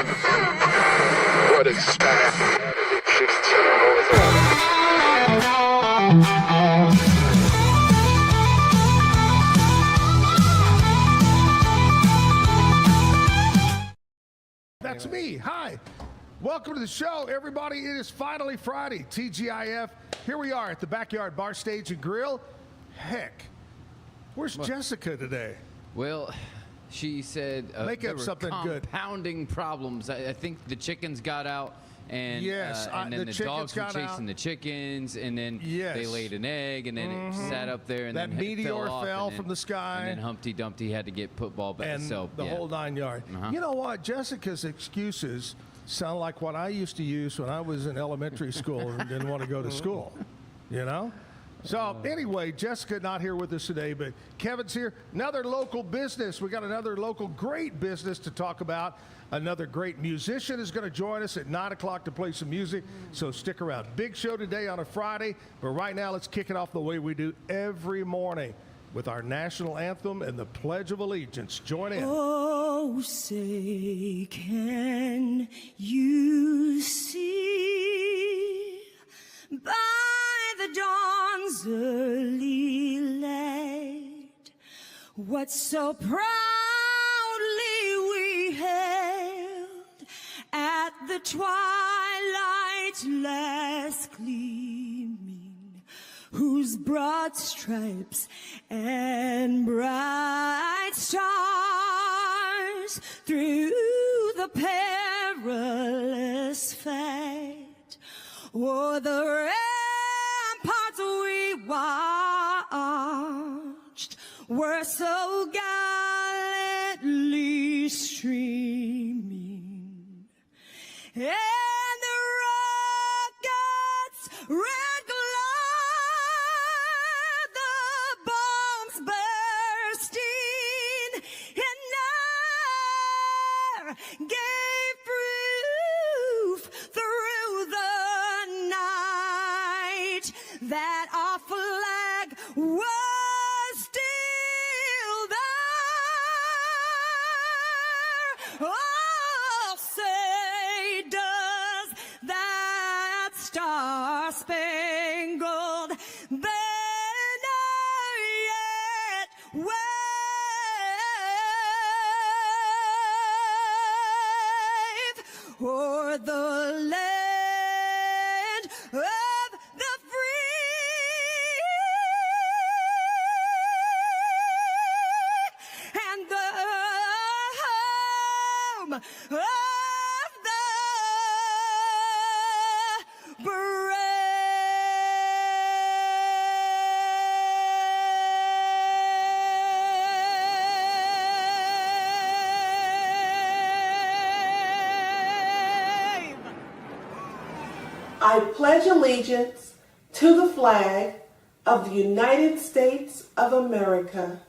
What is That's me. Hi. Welcome to the show, everybody. It is finally Friday. TGIF. Here we are at the Backyard Bar Stage and Grill. Heck, where's Jessica today? Well, she said Make there up were something good. compounding problems. I think the chickens got out, and Yes, and then the the chickens dogs were got chasing out. the chickens, and then Yes. they laid an egg, and then it sat up there, and That then it meteor fell, off, fell and then- from the sky. and then Humpty Dumpty had to get put ball back. And So the yeah. whole 9 yards. You know what? Jessica's excuses sound like what I used to use when I was in elementary school and didn't want to go to school. You know? So anyway, Jessica not here with us today, but Kevin's here. Another local business. We got another local great business to talk about. Another great musician is going to join us at 9 o'clock to play some music, so stick around. Big show today on a Friday, but right now let's kick it off the way we do every morning with our national anthem and the Pledge of Allegiance. Join in. Oh, say, can you see by the dawn's early light what so proudly we hailed at the twilight's last gleaming, whose broad stripes and bright stars through the perilous fight o'er the ramparts we watched were so gallantly streaming, and the rockets red glare, the bombs bursting in air gave proof through the night that our flag was still there. Oh, say does that star-spangled banner yet wave o'er the land of the free and the home of the brave. I pledge allegiance to the flag of the United States of America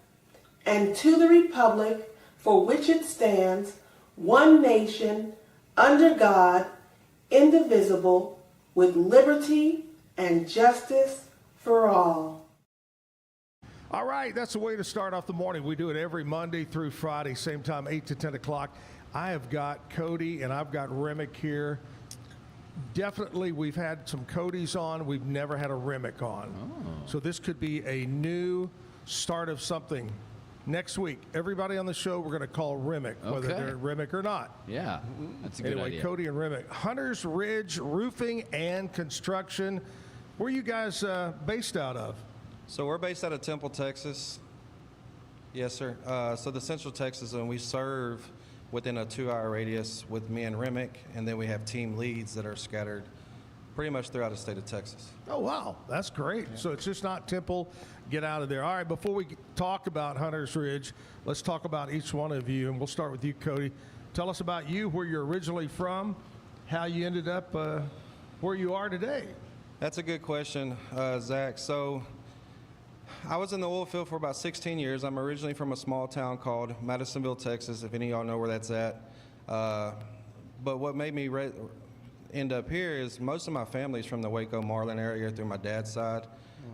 and to the republic for which it stands, one nation, under God, indivisible, with liberty and justice for all. All right, that's the way to start off the morning. We do it every Monday through Friday, same time, 8 to 10 o'clock. I have got Cody and I've got Remick here. Definitely, we've had some Codys on. We've never had a Remick on. So this could be a new start of something. Next week, everybody on the show, we're going to call Remick, whether Okay. they're Remick or not. Yeah, that's a good Anyway, idea. Cody and Remick. Hunters Ridge Roofing and Construction. Where are you guys based out of? So we're based out of Temple, Texas. Yes, sir. So the Central Texas zone, we serve within a 2-hour radius with me and Remick, and then we have team leads that are scattered pretty much throughout the state of Texas. Oh, wow. That's great. So it's just not Temple. Get out of there. All right, before we talk about Hunters Ridge, let's talk about each one of you, and we'll start with you, Cody. Tell us about you, where you're originally from, how you ended up where you are today. That's a good question, Zach. So I was in the oil field for about 16 years. I'm originally from a small town called Madisonville, Texas, if any of y'all know where that's at. But what made me end up here is most of my family's from the Waco, Marlin area through my dad's side.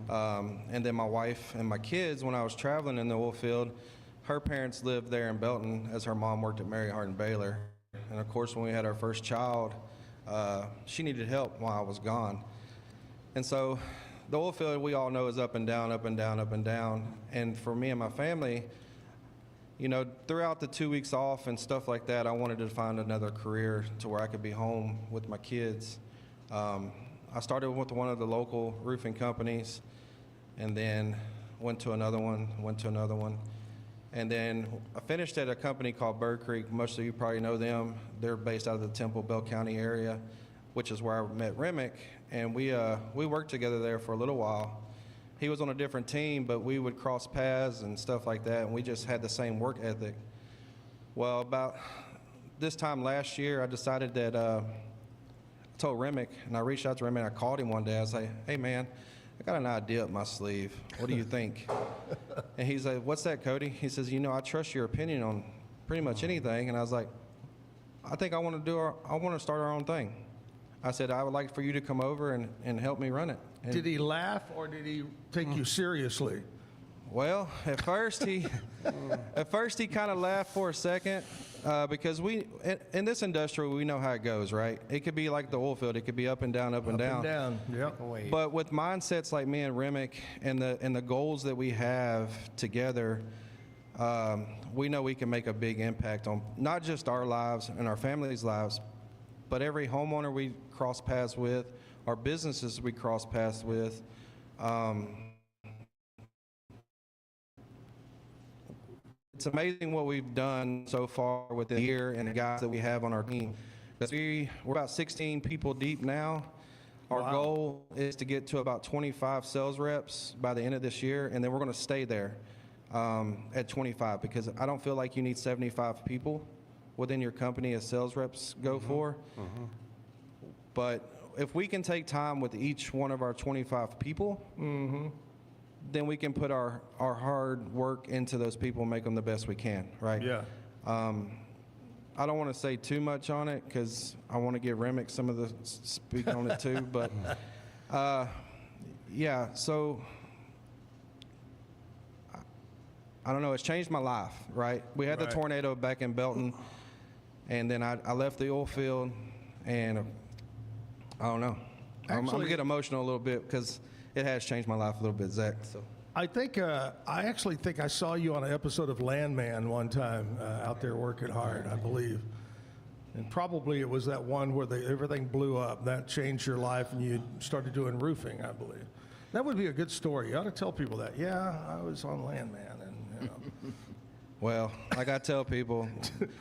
And then my wife and my kids, when I was traveling in the oil field, her parents lived there in Belton as her mom worked at Mary Hardin Baylor. And of course, when we had our first child, she needed help while I was gone. And so the oil field, we all know, is up and down, up and down, up and down. And for me and my family, you know, throughout the 2 weeks off and stuff like that, I wanted to find another career to where I could be home with my kids. I started with one of the local roofing companies, and then went to another one, and then I finished at a company called Bird Creek. Most of you probably know them. They're based out of the Temple, Bell County area, which is where I met Remick, and we worked together there for a little while. He was on a different team, but we would cross paths and stuff like that, and we just had the same work ethic. Well, about this time last year, I decided that I told Remick, and I reached out to Remick, and I called him one day. I was like, hey, man, I got an idea up my sleeve. What do you think? And he's like, what's that, Cody? He says, you know, I trust your opinion on pretty much anything. And I was like, I think I want to start our own thing. I said, I would like for you to come over and help me run it. And Did he laugh or did he take you seriously? well, at first he kind of laughed for a second because in this industry, we know how it goes, right? It could be like the oil field. It could be up and down, up and down. Yep. But with mindsets like me and Remick and the goals that we have together, we know we can make a big impact on not just our lives and our families' lives, but every homeowner we cross paths with, our businesses we cross paths with. It's amazing what we've done so far within a year and the guys that we have on our team. We're about 16 people deep now. Our goal is to get to about 25 sales reps by the end of this year, and then we're going to stay there at 25 because I don't feel like you need 75 people within your company as sales reps go for. But if we can take time with each one of our 25 people, then we can put our hard work into those people and make them the best we can, right? Yeah. I don't want to say too much on it because I want to give Remick some of the speak on it too, but yeah, so I don't know, it's changed my life, right? We had the tornado back in Belton, and then I left the oil field, and I don't know. I'm going to get emotional a little bit because it has changed my life a little bit, Zach. So I think I actually think I saw you on an episode of Landman one time out there working hard, I believe. And probably it was that one where everything blew up. That changed your life and you started doing roofing, I believe. That would be a good story. You ought to tell people that. Yeah, I was on Landman. And, you know. Well, like I tell people,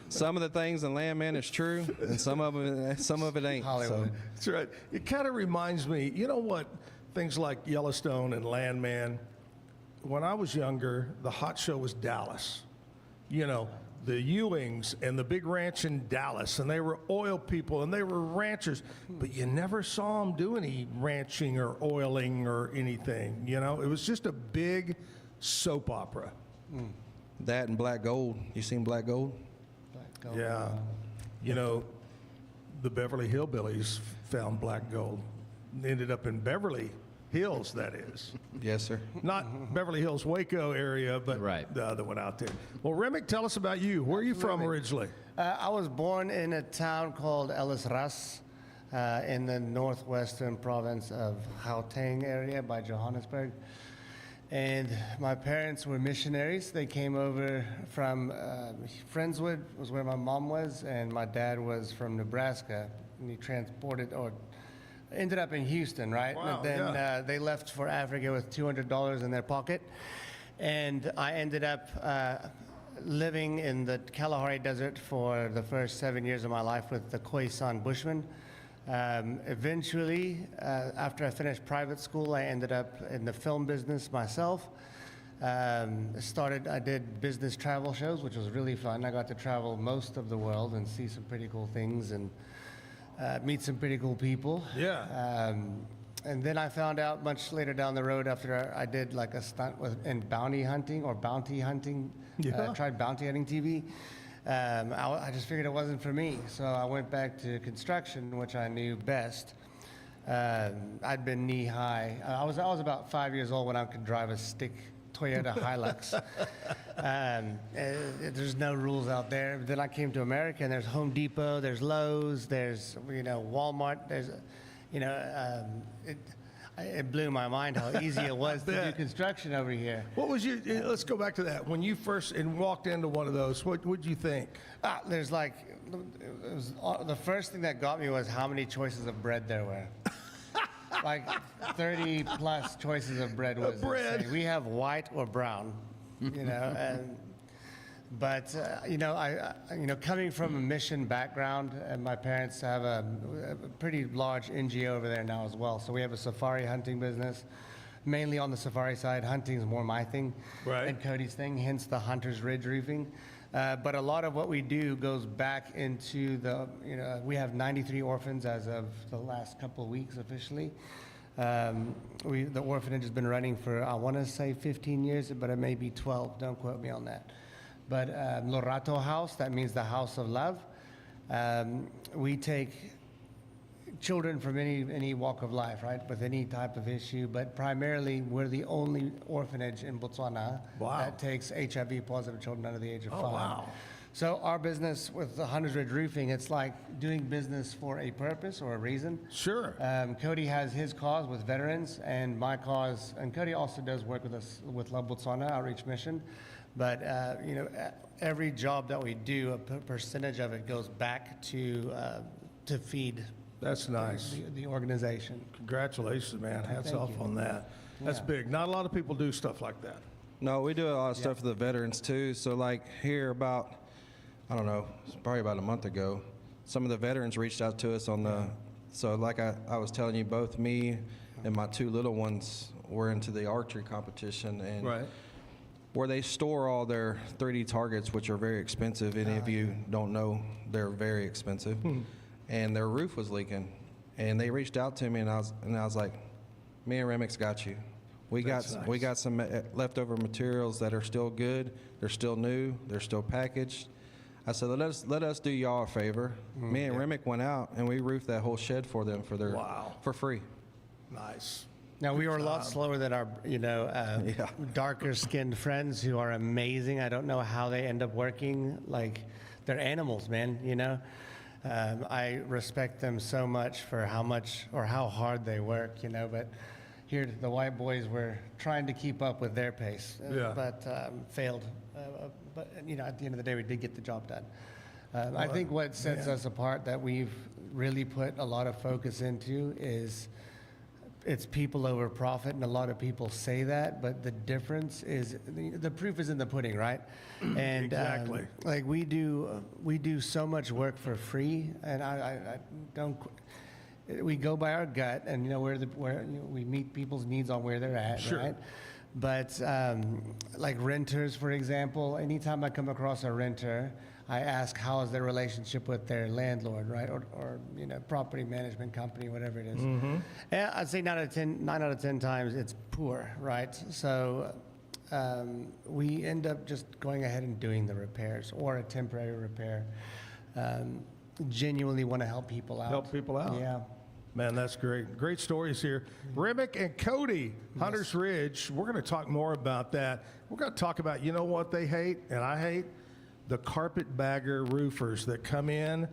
some of the things in Landman is true, and some of it ain't. Hollywood. So. That's right. It kind of reminds me, you know what, things like Yellowstone and Landman, when I was younger, the hot show was Dallas. You know, the Ewings and the big ranch in Dallas, and they were oil people and they were ranchers, but you never saw them do any ranching or oiling or anything. You know, it was just a big soap opera. That and Black Gold. You seen Black Gold? Yeah. You know, the Beverly Hillbillies found black gold. Ended up in Beverly Hills, that is. Yes, sir. Not Beverly Hills, Waco area, but the other one out there. Well, Remick, tell us about you. Where are you from originally? I was born in a town called Ellis Ras in the northwestern province of Gauteng area by Johannesburg. And my parents were missionaries. They came over from Friendswood, was where my mom was, and my dad was from Nebraska. And he transported, or ended up in Houston, right? Wow, and then they left for Africa with $200 in their pocket. And I ended up living in the Kalahari Desert for the first 7 years of my life with the Khoisan Bushmen. Eventually, after I finished private school, I ended up in the film business myself. I did business travel shows, which was really fun. I got to travel most of the world and see some pretty cool things and meet some pretty cool people. Yeah. And then I found out much later down the road after I did like a stunt in bounty hunting. Yeah. Tried bounty hunting TV. I just figured it wasn't for me, so I went back to construction, which I knew best. I'd been knee high. I was about 5 years old when I could drive a stick Toyota Hilux. There's no rules out there. Then I came to America, and there's Home Depot, there's Lowe's, there's Walmart, there's it blew my mind how easy it was to do construction over here. What was your? Let's go back to that. When you first walked into one of those, what would you think? There's like, the first thing that got me was how many choices of bread there were. Like 30 plus choices of bread was bread. insane. We have white or brown, but coming from a mission background, and my parents have a pretty large NGO over there now as well. So we have a safari hunting business, mainly on the safari side. Hunting is more my thing, right, and Cody's thing, hence the Hunter's Ridge roofing. But a lot of what we do goes back into we have 93 orphans as of the last couple of weeks officially. The orphanage has been running for, I want to say 15 years, but it may be 12. Don't quote me on that. But Lorato House, that means the house of love. We take children from any walk of life, right, with any type of issue, but primarily we're the only orphanage in Botswana that takes HIV positive children under the age of 5. Wow. So our business with the Hunter's Ridge Roofing, it's like doing business for a purpose or a reason. Sure. Cody has his cause with veterans, and my cause, and Cody also does work with us with Love Botswana Outreach Mission. But every job that we do, a percentage of it goes back to feed. That's nice. The organization. Congratulations, man. Hats Thank off you. on that. That's Yeah. big. Not a lot of people do stuff like that. No, we do a lot of stuff for the veterans too. So like here about, I don't know, it's probably about a month ago, some of the veterans reached out to us on the, so like I was telling you, both me and my 2 little ones were into the archery competition, and Right. where they store all their 3D targets, which are very expensive. Any of you don't know, they're very expensive. And their roof was leaking. And they reached out to me, and I was like, me and Remick's got you. We got some leftover materials that are still good. They're still new. They're still packaged. I said, let us do y'all a favor. Me and Remick went out, and we roofed that whole shed for them for free. Nice. Now, we were a lot slower than our, darker skinned friends who are amazing. I don't know how they end up working. Like, they're animals, man, I respect them so much for how much or how hard they work, but here the white boys were trying to keep up with their pace, but failed. But, at the end of the day, we did get the job done. I think what sets us apart that we've really put a lot of focus into is it's people over profit, and a lot of people say that, but the difference is the proof is in the pudding, right? And Exactly. like we do so much work for free, and I don't. We go by our gut, and we meet people's needs on where they're at, Sure. right? But like renters, for example, anytime I come across a renter, I ask how is their relationship with their landlord, right, or property management company, whatever it is. And I'd say 9 out of 10 times it's poor, right? So we end up just going ahead and doing the repairs or a temporary repair. Genuinely want to help people out. Help people out. Yeah. Man, that's great. Great stories here. Remick and Cody, Hunter's Ridge. We're going to talk more about that. We're going to talk about, what they hate and I hate? The carpetbagger roofers that come in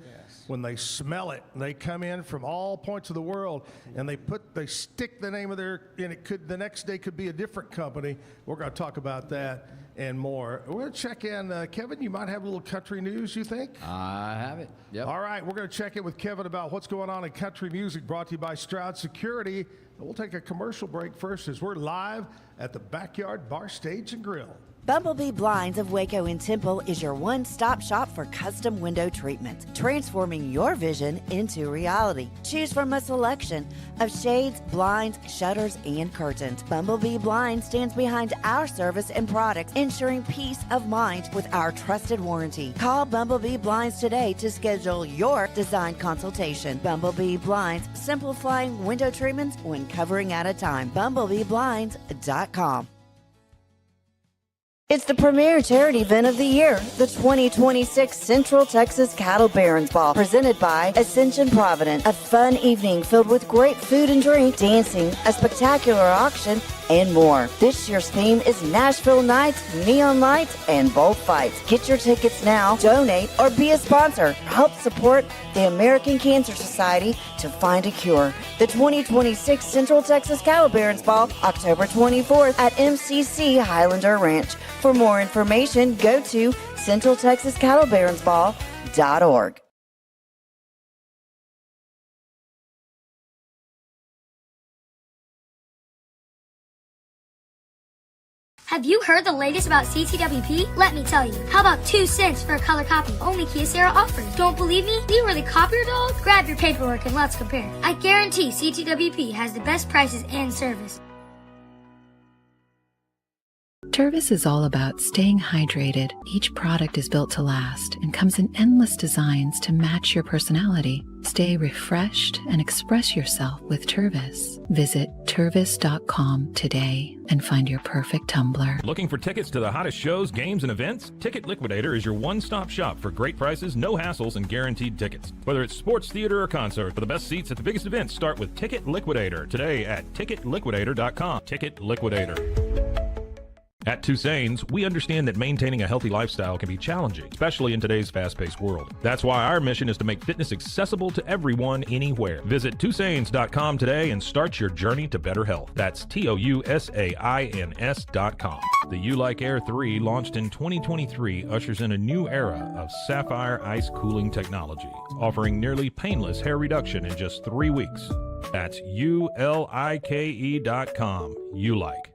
when they smell it. They come in from all points of the world, and they stick the name of and the next day could be a different company. We're going to talk about that and more. We're going to check in. Kevin, you might have a little country news, you think? I have it. Yep. All right, we're going to check in with Kevin about what's going on in country music, brought to you by Stroud Security. We'll take a commercial break first as we're live at the Backyard Bar Stage and Grill. Bumblebee Blinds of Waco and Temple is your one-stop shop for custom window treatment, transforming your vision into reality. Choose from a selection of shades, blinds, shutters, and curtains. Bumblebee Blinds stands behind our service and products, ensuring peace of mind with our trusted warranty. Call Bumblebee Blinds today to schedule your design consultation. Bumblebee Blinds, simplifying window treatments one covering at a time. BumblebeeBlinds.com. It's the premier charity event of the year, the 2026 Central Texas Cattle Barons Ball, presented by Ascension Providence. A fun evening filled with great food and drink, dancing, a spectacular auction, and more. This year's theme is Nashville Nights, Neon Lights, and Bullfights. Get your tickets now, donate, or be a sponsor. Help support the American Cancer Society to find a cure. The 2026 Central Texas Cattle Barons Ball, October 24th at MCC Highlander Ranch. For more information, go to centraltexascattlebaronsball.org. Have you heard the latest about CTWP? Let me tell you. How about 2 cents for a color copy? Only Kyocera offers. Don't believe me? Do you really copy your dog? Grab your paperwork and let's compare. I guarantee CTWP has the best prices and service. Tervis is all about staying hydrated. Each product is built to last and comes in endless designs to match your personality. Stay refreshed and express yourself with Tervis. Visit tervis.com today and find your perfect tumbler. Looking for tickets to the hottest shows, games, and events? Ticket Liquidator is your one-stop shop for great prices, no hassles, and guaranteed tickets. Whether it's sports, theater, or concert, for the best seats at the biggest events, start with Ticket Liquidator today at ticketliquidator.com. Ticket Liquidator. At Tusane's, we understand that maintaining a healthy lifestyle can be challenging, especially in today's fast-paced world. That's why our mission is to make fitness accessible to everyone, anywhere. Visit Tusanes.com today and start your journey to better health. That's TOUSAINS.com. The U-Like Air 3, launched in 2023, ushers in a new era of sapphire ice cooling technology, offering nearly painless hair reduction in just 3 weeks. That's ULIKE.com. U-Like.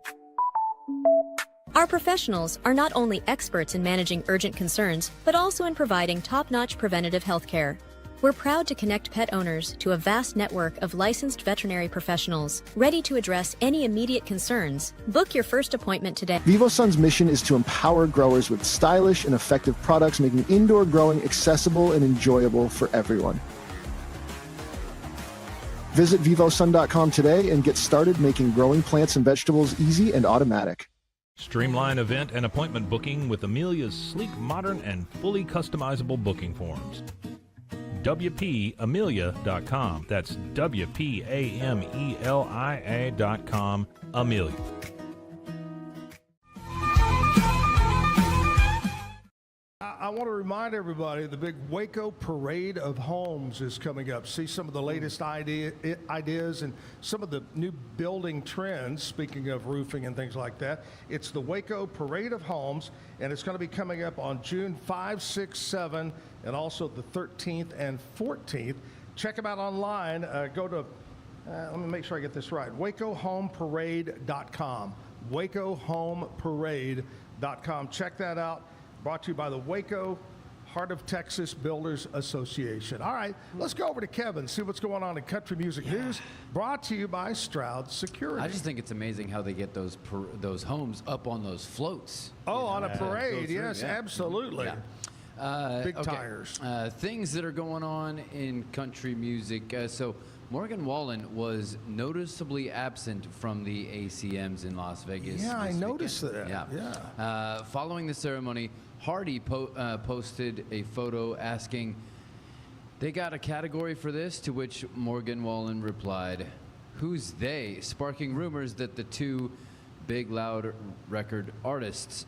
Our professionals are not only experts in managing urgent concerns, but also in providing top-notch preventative health care. We're proud to connect pet owners to a vast network of licensed veterinary professionals, ready to address any immediate concerns. Book your first appointment today. VivoSun's mission is to empower growers with stylish and effective products, making indoor growing accessible and enjoyable for everyone. Visit VivoSun.com today and get started making growing plants and vegetables easy and automatic. Streamline event and appointment booking with Amelia's sleek, modern, and fully customizable booking forms. WPAmelia.com. That's WPAMELIA.com. Amelia. I want to remind everybody the big Waco Parade of Homes is coming up. See some of the latest ideas and some of the new building trends, speaking of roofing and things like that. It's the Waco Parade of Homes, and it's going to be coming up on June 5, 6, 7, and also the 13th and 14th. Check them out online. Go to, let me make sure I get this right, WacoHomeParade.com. WacoHomeParade.com. Check that out. Brought to you by the Waco Heart of Texas Builders Association. All right, let's go over to Kevin, see what's going on in country music news. Brought to you by Stroud Security. I just think it's amazing how they get those homes up on those floats. Oh, on a parade, yes, absolutely. Yeah. Big tires. Things that are going on in country music. So Morgan Wallen was noticeably absent from the ACMs in Las Vegas. Yeah, I this noticed weekend. that. Yeah. Following the ceremony, Hardy posted a photo asking, "They got a category for this?" To which Morgan Wallen replied, "Who's they?" sparking rumors that the two big loud record artists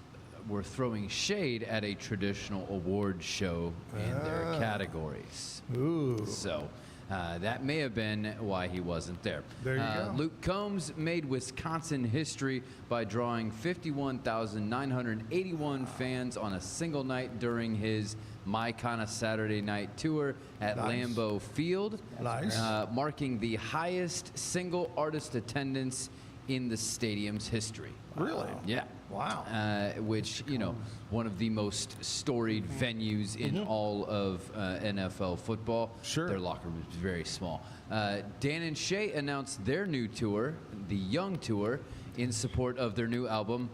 were throwing shade at a traditional award show in their categories. Ooh. So that may have been why he wasn't there. There you go. Luke Combs made Wisconsin history by drawing 51,981 fans on a single night during his My Kinda Saturday Night tour at Lambeau Field, marking the highest single artist attendance in the stadium's history. Really? Yeah. Wow. Which, you know, one of the most storied venues in all of NFL football. Sure. Their locker room is very small. Dan and Shay announced their new tour, the Young Tour, in support of their new album,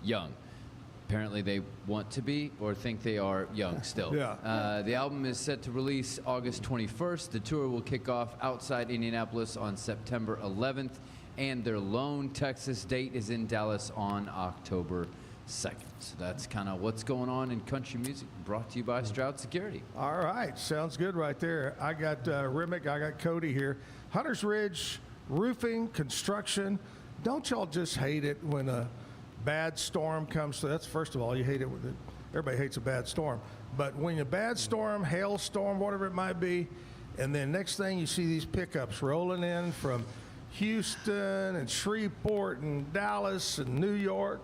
Young. Apparently they want to be or think they are young still. The album is set to release August 21st. The tour will kick off outside Indianapolis on September 11th. And their lone Texas date is in Dallas on October second. So that's kind of what's going on in country music, brought to you by Stroud Security. All right, sounds good right there. I got Remick, I got Cody here. Hunters Ridge, roofing, construction. Don't y'all just hate it when a bad storm comes through? That's first of all, you hate it with it. Everybody hates a bad storm. But when a bad storm, hailstorm, whatever it might be, and then next thing you see these pickups rolling in from Houston and Shreveport and Dallas and New York.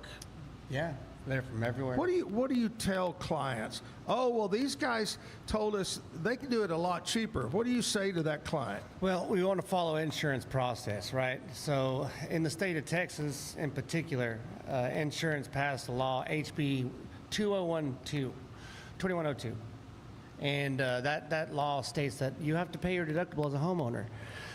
Yeah, they're from everywhere. What do you tell clients? Oh, well, these guys told us they can do it a lot cheaper. What do you say to that client? Well, we want to follow insurance process, right? So in the state of Texas in particular, insurance passed a law, HB 2102. And that law states that you have to pay your deductible as a homeowner.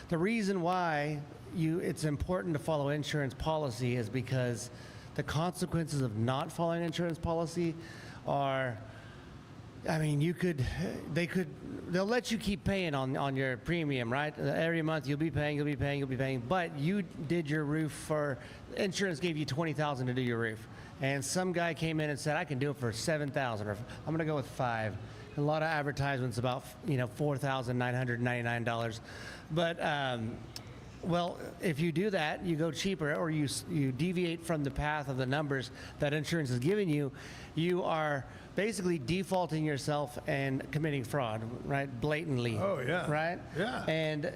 The reason why it's important to follow insurance policy is because the consequences of not following insurance policy are, I mean, they'll let you keep paying on your premium, right? Every month you'll be paying, but you did your roof for, insurance gave you $20,000 to do your roof. And some guy came in and said, I can do it for $7,000, or I'm gonna go with $5,000. A lot of advertisements about, $4,999. But, well, if you do that, you go cheaper, or you deviate from the path of the numbers that insurance is giving you, you are basically defaulting yourself and committing fraud, right? Blatantly. Oh, yeah. Right? Yeah. And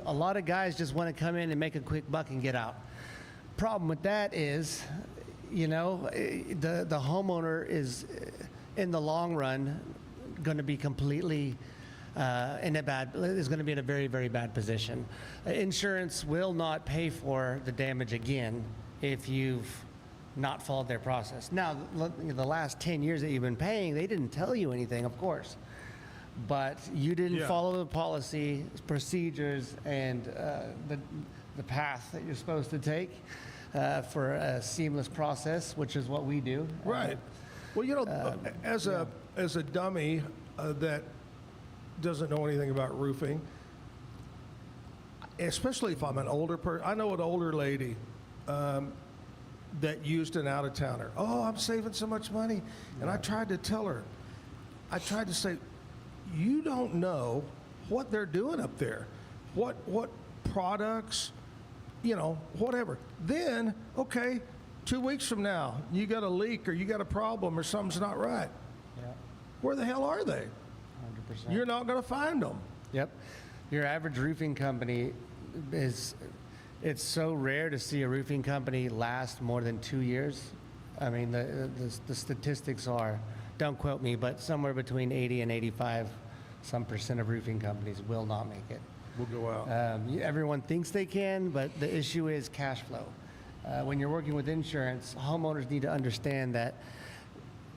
a lot of guys just want to come in and make a quick buck and get out. Problem with that is, the homeowner is, in the long run, going to be completely is going to be in a very, very bad position. Insurance will not pay for the damage again if you've not followed their process. Now, the last 10 years that you've been paying, they didn't tell you anything, of course, but you didn't follow the policy, procedures, and the path that you're supposed to take for a seamless process, which is what we do. Right. Well, as a dummy that doesn't know anything about roofing, especially if I'm an older person. I know an older lady that used an out-of-towner. Oh, I'm saving so much money. And I tried to tell her, I tried to say, you don't know what they're doing up there. What products, whatever. Then, okay, 2 weeks from now, you got a leak or you got a problem or something's not right. Yeah. Where the hell are they? 100%. You're not going to find them. Yep. Your average roofing company it's so rare to see a roofing company last more than 2 years. I mean, the statistics are, don't quote me, but somewhere between 80 and 85% of roofing companies will not make it. Will go out. Everyone thinks they can, but the issue is cash flow. When you're working with insurance, homeowners need to understand that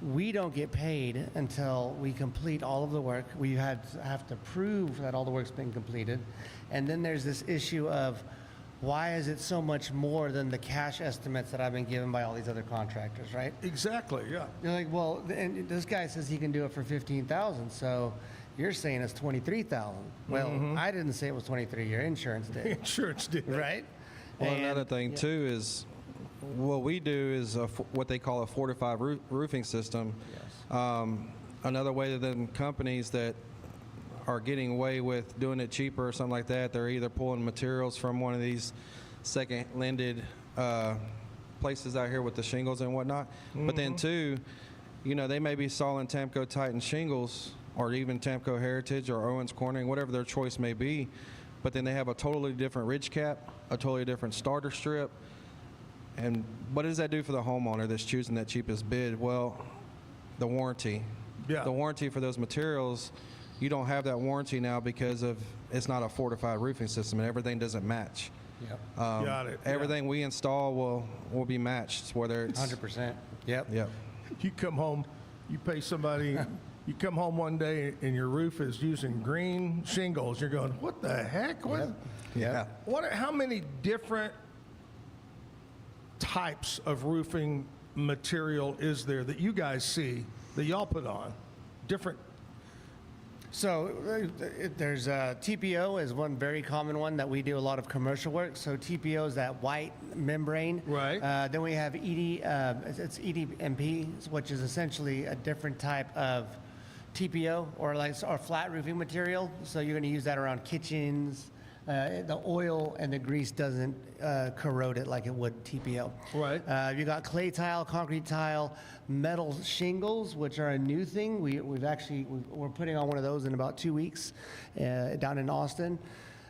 we don't get paid until we complete all of the work. We have to prove that all the work's been completed. And then there's this issue of, why is it so much more than the cash estimates that I've been given by all these other contractors, right? Exactly, yeah. You're like, well, and this guy says he can do it for $15,000, so you're saying it's $23,000. Well, I didn't say it was $23,000. Your insurance did. Insurance did. Right? Well, another thing too is what we do is what they call a fortified roofing system. Yes. Another way than companies that are getting away with doing it cheaper or something like that, they're either pulling materials from one of these second-lended places out here with the shingles and whatnot. But then too, they may be installing Tamco Titan shingles or even Tamco Heritage or Owens Corning, whatever their choice may be. But then they have a totally different ridge cap, a totally different starter strip. And what does that do for the homeowner that's choosing that cheapest bid? Well, the warranty. Yeah. The warranty for those materials, you don't have that warranty now because of it's not a fortified roofing system and everything doesn't match. Yep. Got it. Everything we install will be matched, whether it's 100%. Yep. Yep. You come home, you pay somebody, you come home one day and your roof is using green shingles. You're going, what the heck? What? Yeah. How many different types of roofing material is there that you guys see that y'all put on? Different. So there's TPO is one very common one that we do a lot of commercial work. So TPO is that white membrane. Right. Then we have it's EDMP, which is essentially a different type of TPO or flat roofing material. So you're going to use that around kitchens. The oil and the grease doesn't corrode it like it would TPO. Right. You got clay tile, concrete tile, metal shingles, which are a new thing. We're putting on one of those in about 2 weeks down in Austin.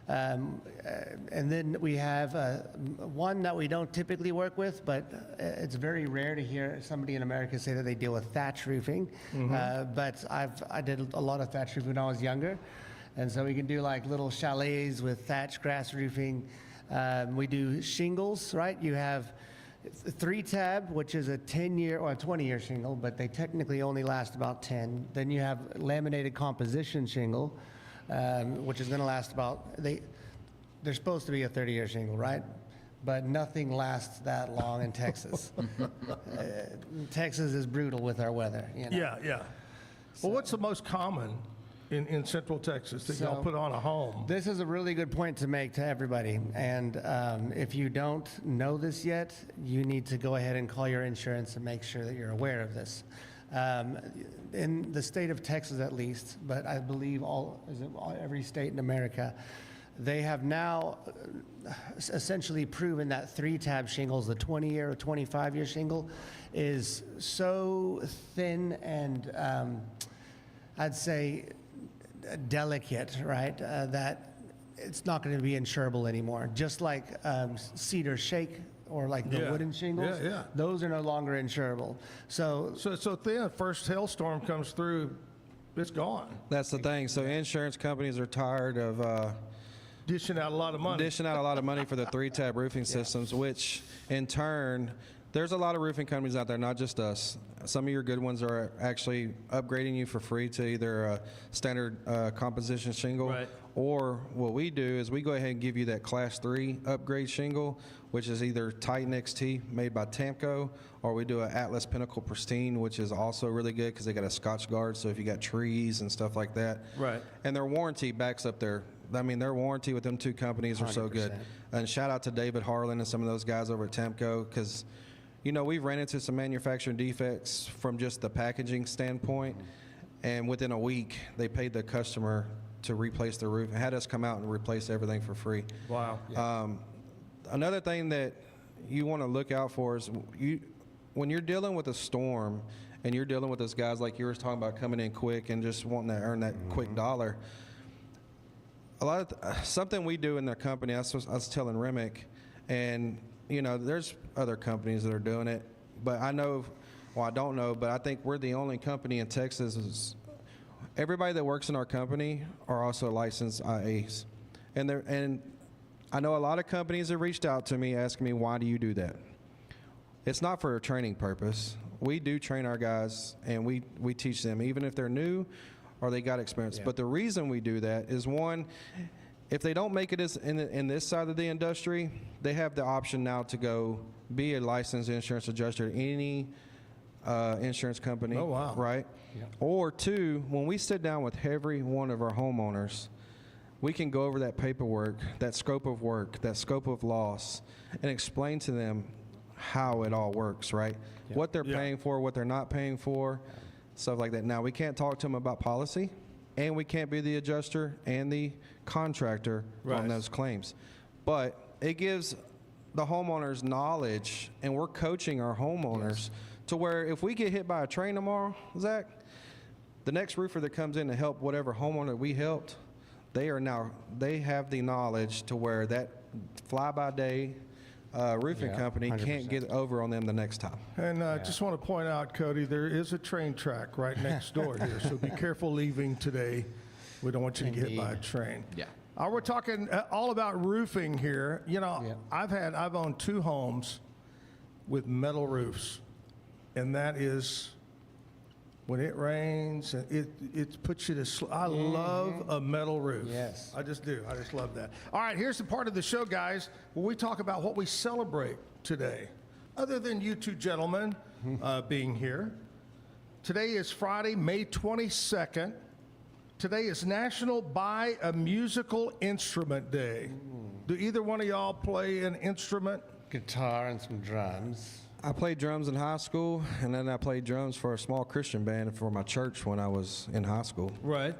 And then we have one that we don't typically work with, but it's very rare to hear somebody in America say that they deal with thatch roofing. But I did a lot of thatch roofing when I was younger. And so we can do like little chalets with thatch grass roofing. We do shingles, right? You have 3-tab, which is a 10-year or a 20-year shingle, but they technically only last about 10. Then you have laminated composition shingle, which is going to last they're supposed to be a 30-year shingle, right? But nothing lasts that long in Texas. Texas is brutal with our weather. You know? Yeah. Well, what's the most common in Central Texas that y'all put on a home? This is a really good point to make to everybody. And if you don't know this yet, you need to go ahead and call your insurance and make sure that you're aware of this. In the state of Texas, at least, but I believe every state in America, they have now essentially proven that 3-tab shingles, the 20-year or 25-year shingle, is so thin and I'd say delicate, right? That it's not going to be insurable anymore. Just like cedar shake or like the wooden shingles, those are no longer insurable. So thin. First hailstorm comes through, it's gone. That's the thing. So insurance companies are tired of dishing out a lot of money. For the 3-tab roofing systems, which in turn, there's a lot of roofing companies out there, not just us. Some of your good ones are actually upgrading you for free to either a standard composition shingle, or what we do is we go ahead and give you that Class 3 upgrade shingle, which is either Titan XT made by Tamco, or we do an Atlas Pinnacle Pristine, which is also really good because they got a Scotch guard, so if you got trees and stuff like that. Right. And their warranty backs up their warranty with them two companies are so good. 100%. And shout out to David Harlan and some of those guys over at Tamco, because we've ran into some manufacturing defects from just the packaging standpoint, and within a week, they paid the customer to replace the roof and had us come out and replace everything for free. Wow. Another thing that you want to look out for is when you're dealing with a storm and you're dealing with those guys like you were talking about coming in quick and just wanting to earn that quick dollar. A lot of something we do in the company, I was telling Remick, and there's other companies that are doing it, but I don't know, but I think we're the only company in Texas. Everybody that works in our company are also licensed IAs. And I know a lot of companies have reached out to me asking me, why do you do that? It's not for a training purpose. We do train our guys, and we teach them, even if they're new or they got experience. But the reason we do that is, one, if they don't make it in this side of the industry, they have the option now to go be a licensed insurance adjuster at any insurance company. Oh, wow. Right? Yeah. Or two, when we sit down with every one of our homeowners, we can go over that paperwork, that scope of work, that scope of loss, and explain to them how it all works, right? Yeah. What they're paying for, what they're not paying for, stuff like that. Now, we can't talk to them about policy, and we can't be the adjuster and the contractor on those claims. But it gives the homeowners knowledge, and we're coaching our homeowners to where if we get hit by a train tomorrow, Zach, the next roofer that comes in to help whatever homeowner we helped, they have the knowledge to where that fly-by-day roofing company 100%. Can't get over on them the next time. And just want to point out, Cody, there is a train track right next door here, so be careful leaving today. We don't want you to get hit by a train. Yeah. We're talking all about roofing here. I've owned 2 homes with metal roofs, and that is, when it rains, it puts you to sleep. I love a metal roof. Yes. I just do. I just love that. All right, here's the part of the show, guys, where we talk about what we celebrate today, other than you two gentlemen being here. Today is Friday, May 22nd. Today is National Buy a Musical Instrument Day. Do either one of y'all play an instrument? Guitar and some drums. I played drums in high school, and then I played drums for a small Christian band for my church when I was in high school. Right.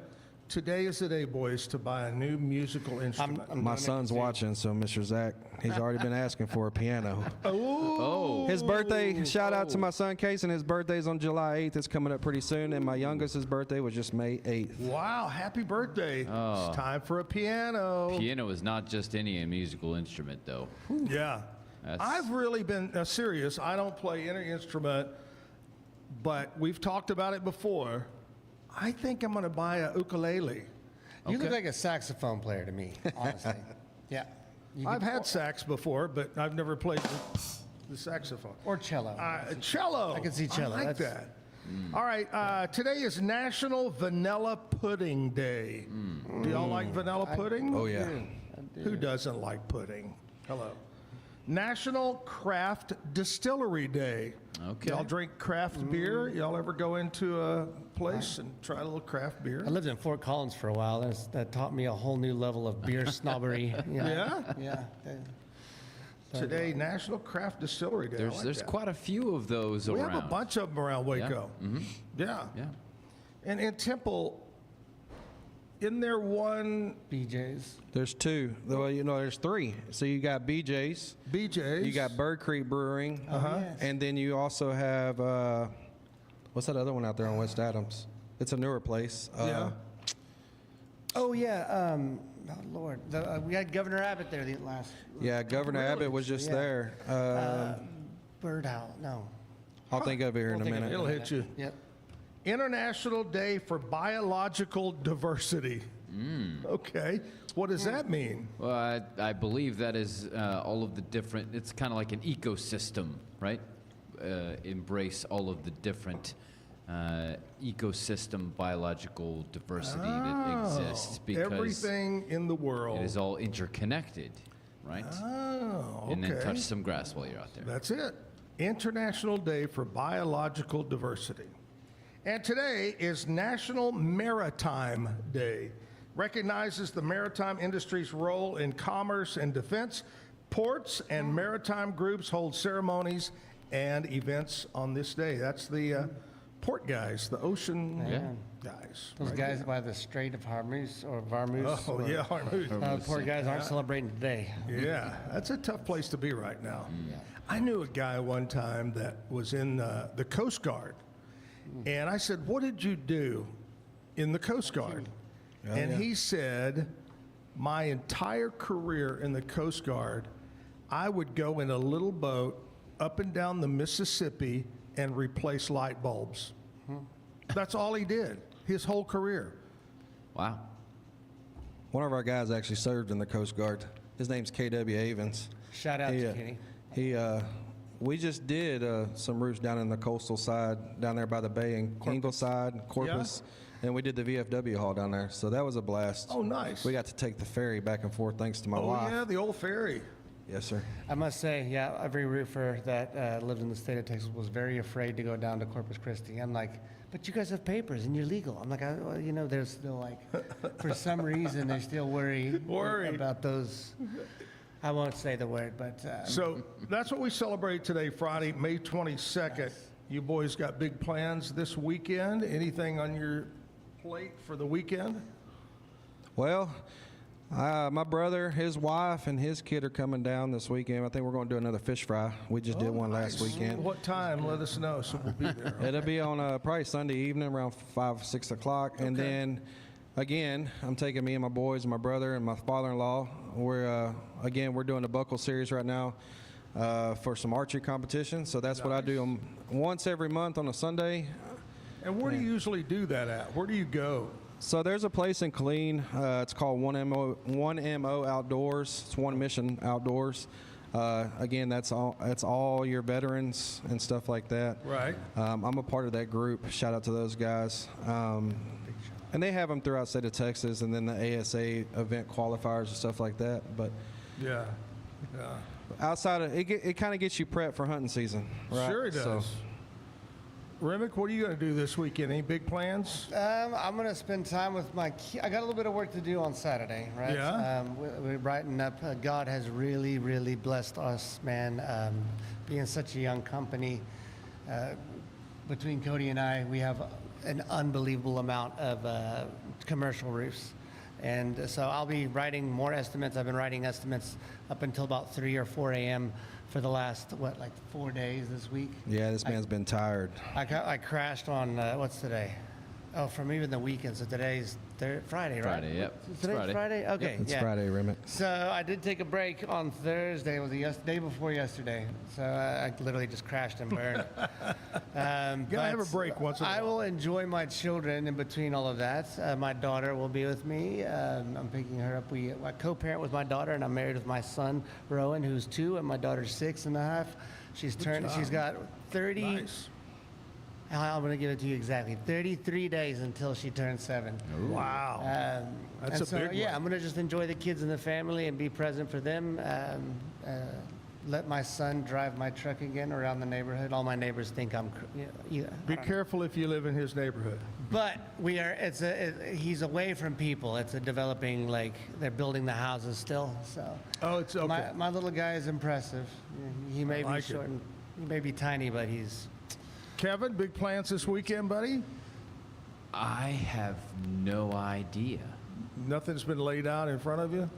Today is the day, boys, to buy a new musical instrument. My son's watching, so Mr. Zach, he's already been asking for a piano. Oh. His birthday, shout out to my son Case, and his birthday's on July 8th. It's coming up pretty soon, and my youngest's birthday was just May 8th. Wow, happy birthday. Oh. It's time for a piano. Piano is not just any musical instrument, though. Yeah. I've really been serious. I don't play any instrument, but we've talked about it before. I think I'm going to buy a ukulele. You look like a saxophone player to me, honestly. Yeah. I've had sax before, but I've never played the saxophone. Or cello. Cello. I can see cello. I like That's- that. All right. Today is National Vanilla Pudding Day. Do y'all like vanilla pudding? Oh, yeah. Who doesn't like pudding? Hello. National Craft Distillery Day. Okay. Y'all drink craft beer? Y'all ever go into a place and try a little craft beer? I lived in Fort Collins for a while, and that taught me a whole new level of beer snobbery. You know? Yeah? Yeah. Today, National Craft Distillery Day. I like There's that. quite a few of those We around. have a bunch of them around Waco. Yeah. Yeah. And in Temple, isn't there one BJ's. There's two. Well, there's three. So you got BJ's. BJ's? You got Bird Creek Brewing. Yes. And then you also have, what's that other one out there on West Adams? It's a newer place. Yeah. Oh, yeah. Oh, Lord. We had Governor Abbott there the last. Yeah, Governor Abbott was just Yeah. there. Bird Owl. No. I'll think of it here in a We'll think of minute. It'll hit you. Yep. International Day for Biological Diversity. Okay. What does that mean? Well, I believe that is all of the different, it's kind of like an ecosystem, right? Embrace all of the different ecosystem biological diversity that exists because everything in the world. it is all interconnected, right? Oh, okay. And then touch some grass while you're out there. That's it. International Day for Biological Diversity. And today is National Maritime Day. Recognizes the maritime industry's role in commerce and defense. Ports and maritime groups hold ceremonies and events on this day. That's the port guys, the ocean guys. Those right guys there. by the Strait of Hormuz or Varmuz. Oh, yeah, Hormuz. Poor guys aren't celebrating today. Yeah, that's a tough place to be right now. I knew a guy one time that was in the Coast Guard. And I said, what did you do in the Coast Guard? And he said, my entire career in the Coast Guard, I would go in a little boat up and down the Mississippi and replace light bulbs. That's all he did, his whole career. Wow. One of our guys actually served in the Coast Guard. His name's K.W. Avens. Shout out to Kenny. We just did some roofs down in the coastal side, down there by the bay in Ingleside, Corpus, and we did the VFW hall down there. So that was a blast. Oh, nice. We got to take the ferry back and forth thanks to my Oh, wife. yeah, the old ferry. Yes, sir. I must say, yeah, every roofer that lived in the state of Texas was very afraid to go down to Corpus Christi. I'm like, but you guys have papers and you're legal. I'm like, well, there's still like, for some reason, they still worry about those. I won't say the word, but. So that's what we celebrate today, Friday, May 22nd. Nice. You boys got big plans this weekend? Anything on your plate for the weekend? Well, my brother, his wife, and his kid are coming down this weekend. I think we're going to do another fish fry. We just did one last weekend. What time? Let us know so we'll be there. It'll be on probably Sunday evening around 5, 6 o'clock. And then, again, I'm taking me and my boys, my brother, and my father-in-law. We're doing the Buckle Series right now for some archery competition. So that's what I do once every month on a Sunday. And where do you usually do that at? Where do you go? So there's a place in Killeen. It's called 1MO Outdoors. It's One Mission Outdoors. Again, that's all your veterans and stuff like that. Right. I'm a part of that group. Shout out to those guys. And they have them throughout the state of Texas, and then the ASA event qualifiers and stuff like that. But Yeah. outside of it kind of gets you prepped for hunting season. Right? Sure it does. So, Remick, what are you going to do this weekend? Any big plans? I'm going to spend time with my I got a little bit of work to do on Saturday, right? Yeah. We're writing up. God has really, really blessed us, man. Being such a young company, between Cody and I, we have an unbelievable amount of commercial roofs. And so I'll be writing more estimates. I've been writing estimates up until about 3 or 4 a.m. for the last, 4 days this week. Yeah, this man's been tired. I crashed on, what's today? Oh, from even the weekend. So today's Friday, right? Friday, yep. It's Today's Friday? Okay, It's yeah. Friday, Remick. So I did take a break on Thursday. It was the day before yesterday. So I literally just crashed and burned. Gotta have a break once in a I while. will enjoy my children in between all of that. My daughter will be with me. I'm picking her up. I co-parent with my daughter, and I'm married with my son, Rowan, who's 2, and my daughter's 6.5. She's got 30. Nice. I'm going to give it to you exactly. 33 days until she turns 7. Wow. That's and a so, big yeah, one. I'm going to just enjoy the kids and the family and be present for them. Let my son drive my truck again around the neighborhood. All my neighbors think I'm. Be careful if you live in his neighborhood. But we are. He's away from people. It's a developing, they're building the houses still. So. Oh, it's okay. My little guy is impressive. He may like be short. He may be tiny, but he's. Kevin, big plans this weekend, buddy? I have no idea. Nothing's been laid out in front of you?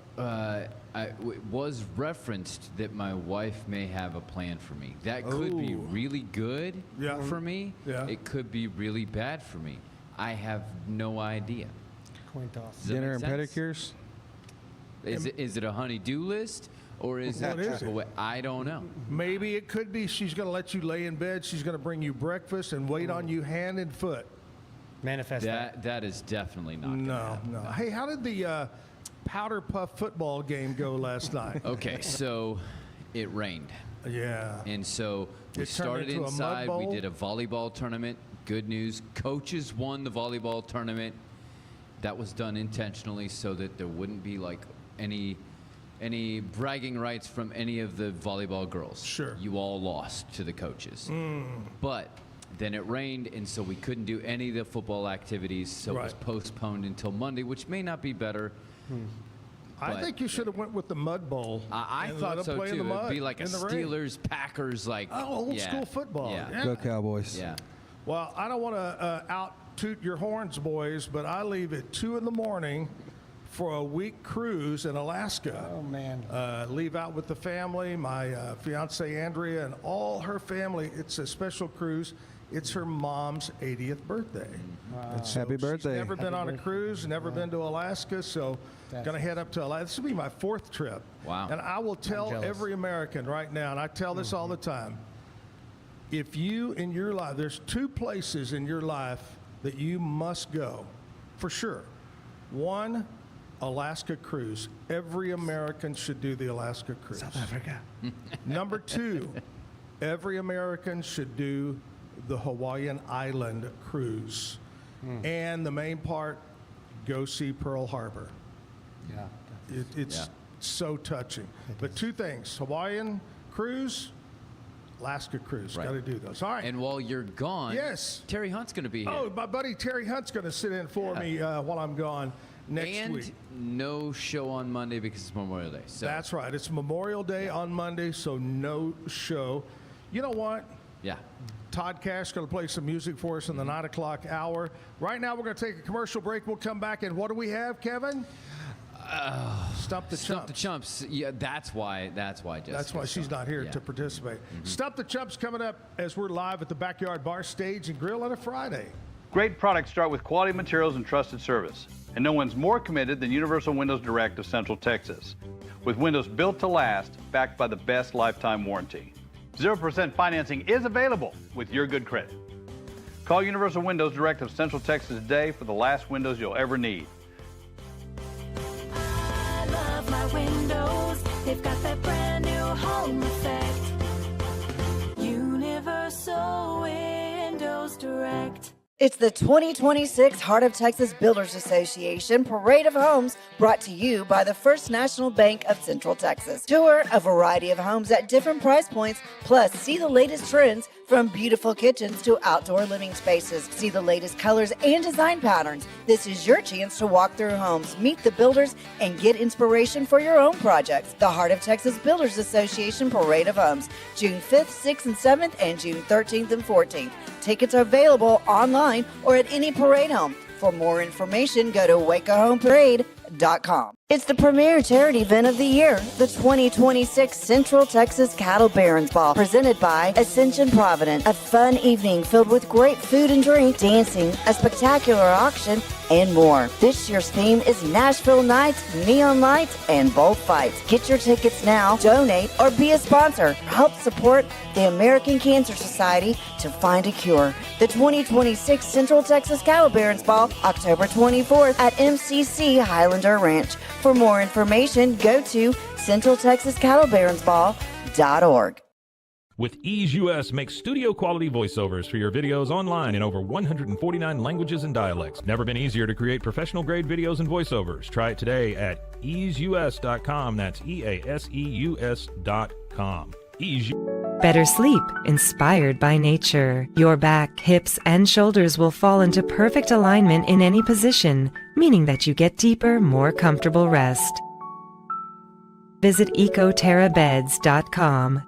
It was referenced that my wife may have a plan for me. That could be Ooh. really good for me. Yeah. It could be really bad for me. I have no idea. Coin toss. Does that Dinner make and sense? pedicures? Is it a honey-do list? Or is What it is it? away? I don't know. Maybe it could be she's going to let you lay in bed. She's going to bring you breakfast and wait on you hand and foot. Manifest that. That is definitely not gonna No, happen. no. Hey, how did the Powder Puff football game go last night? Okay, so it rained. Yeah. And so we It turned started into a mud inside. We bowl? did a volleyball tournament. Good news. Coaches won the volleyball tournament. That was done intentionally so that there wouldn't be any bragging rights from any of the volleyball girls. Sure. You all lost to the coaches. But then it rained, and so we couldn't do any of the football activities, so it was Right. postponed until Monday, which may not be better. I But- think you should have went with the mud bowl. I and let thought them so play in too. the mud, It'd be like a in the rain. Steelers, Packers, old school football. Yeah. Go Cowboys. Yeah. Well, I don't want to out-toot your horns, boys, but I leave at 2 in the morning for a week cruise in Alaska. Oh, man. Leave out with the family, my fiance Andrea and all her family. It's a special cruise. It's her mom's 80th birthday. And so Happy birthday. She's never been on a cruise, never been to Alaska, so going to head up to Alaska. This will be my 4th trip. Wow. And I will tell jealous. every American right now, and I tell this all the time, if you in your life, there's 2 places in your life that you must go, for sure. One, Alaska cruise. Every American should do the Alaska cruise. South Africa. Number 2, every American should do the Hawaiian Island cruise. And the main part, go see Pearl Harbor. Yeah. It's so touching. But 2 things, Hawaiian cruise, Alaska cruise. Right. Got to do those. All right. And while you're gone, Yes. Terry Hunt's going to be here. Oh, my buddy Terry Hunt's going to sit in for me while I'm gone next and week. no show on Monday because it's Memorial Day. So That's right. It's Memorial Day on Monday, so no show. You know what? yeah. Todd Cash going to play some music for us in the 9 o'clock hour. Right now, we're going to take a commercial break. We'll come back, and what do we have, Kevin? Stump the Stump the Chumps. Chumps. Yeah, that's why. That's why she's not here to participate. Stump the Chumps coming up as we're live at the Backyard Bar Stage and Grill on a Friday. Great products start with quality materials and trusted service. And no one's more committed than Universal Windows Direct of Central Texas. With windows built to last, backed by the best lifetime warranty. 0% financing is available with your good credit. Call Universal Windows Direct of Central Texas today for the last windows you'll ever need. I love my windows. They've got that brand new home effect. Universal Windows Direct. It's the 2026 Heart of Texas Builders Association Parade of Homes, brought to you by the First National Bank of Central Texas. Tour a variety of homes at different price points, plus see the latest trends From beautiful kitchens to outdoor living spaces, see the latest colors and design patterns. This is your chance to walk through homes, meet the builders, and get inspiration for your own projects. The Heart of Texas Builders Association Parade of Homes, June 5th, 6th, and 7th, and June 13th and 14th. Tickets are available online or at any parade home. For more information, go to wacohomeparade.com. It's the premier charity event of the year, the 2026 Central Texas Cattle Barons Ball, presented by Ascension Providence. A fun evening filled with great food and drink, dancing, a spectacular auction, and more. This year's theme is Nashville Nights, Neon Lights, and Bullfights. Get your tickets now, donate, or be a sponsor. Help support the American Cancer Society to find a cure. The 2026 Central Texas Cattle Barons Ball, October 24th at MCC Highlander Ranch. For more information, go to centraltexascattlebaronsball.org. With Ease US, make studio quality voiceovers for your videos online in over 149 languages and dialects. Never been easier to create professional grade videos and voiceovers. Try it today at easeus.com. That's EASEUS.com. Ease. Better sleep, inspired by nature. Your back, hips, and shoulders will fall into perfect alignment in any position, meaning that you get deeper, more comfortable rest. Visit ecoterrabeds.com.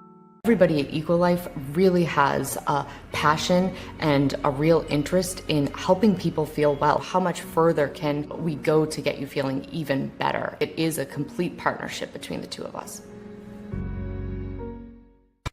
Everybody at EcoLife really has a passion and a real interest in helping people feel well. How much further can we go to get you feeling even better? It is a complete partnership between the two of us.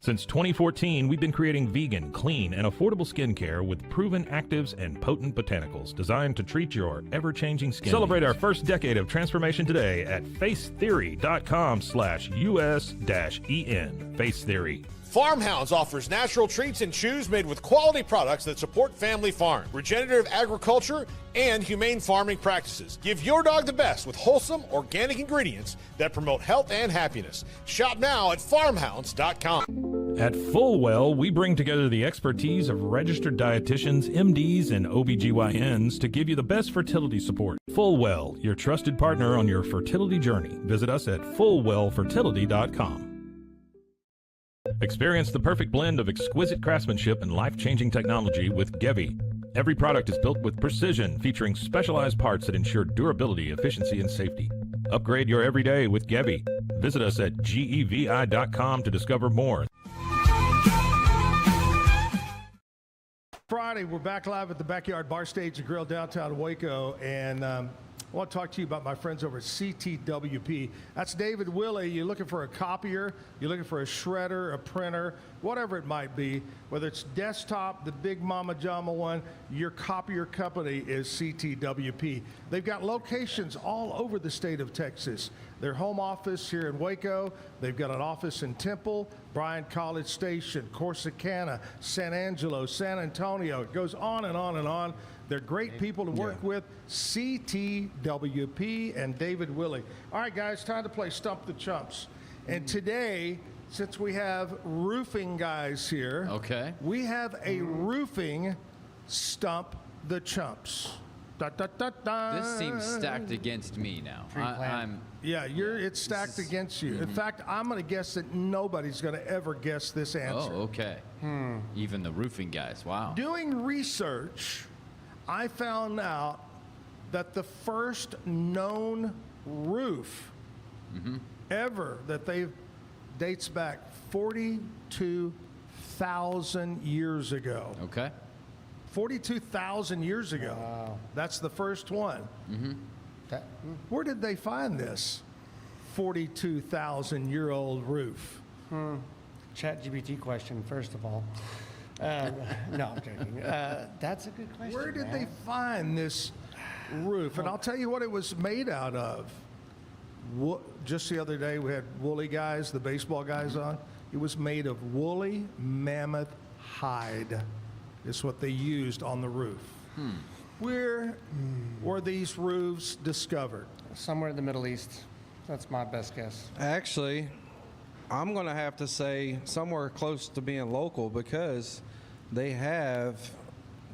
Since 2014, we've been creating vegan, clean, and affordable skincare with proven actives and potent botanicals designed to treat your ever-changing skin. Celebrate our first decade of transformation today at facetheory.com/US-EN. Face Theory. Farmhounds offers natural treats and chews made with quality products that support family farm, regenerative agriculture, and humane farming practices. Give your dog the best with wholesome, organic ingredients that promote health and happiness. Shop now at farmhounds.com. At Fullwell, we bring together the expertise of registered dietitians, MDs, and OBGYNs to give you the best fertility support. Fullwell, your trusted partner on your fertility journey. Visit us at fullwellfertility.com. Experience the perfect blend of exquisite craftsmanship and life-changing technology with Gevi. Every product is built with precision, featuring specialized parts that ensure durability, efficiency, and safety. Upgrade your everyday with Gevi. Visit us at gevi.com to discover more. Friday, we're back live at the Backyard Bar Stage and Grill downtown Waco, and I want to talk to you about my friends over at CTWP. That's David Willey. You're looking for a copier, you're looking for a shredder, a printer, whatever it might be, whether it's desktop, the big mama jama one, your copier company is CTWP. They've got locations all over the state of Texas. Their home office here in Waco, they've got an office in Temple, Bryan College Station, Corsicana, San Angelo, San Antonio. It goes on and on and on. They're great people to work with. CTWP and David Willey. All right, guys, time to play Stump the Chumps. And today, since we have roofing guys here, okay, we have a roofing Stump the Chumps. Da, da, da, da. This seems stacked against me now. It's stacked against you. In fact, I'm going to guess that nobody's going to ever guess this answer. Oh, okay. Even the roofing guys. Wow. Doing research, I found out that the first known roof ever that dates back 42,000 years ago. Okay. 42,000 years ago. Wow. That's the first one. Where did they find this 42,000-year-old roof? ChatGPT question, first of all. No, I'm joking. That's a good question. Where did they find this roof? And I'll tell you what it was made out of. Just the other day, we had Woolly guys, the baseball guys on. It was made of woolly mammoth hide. Is what they used on the roof. Where were these roofs discovered? Somewhere in the Middle East. That's my best guess. Actually, I'm going to have to say somewhere close to being local because they have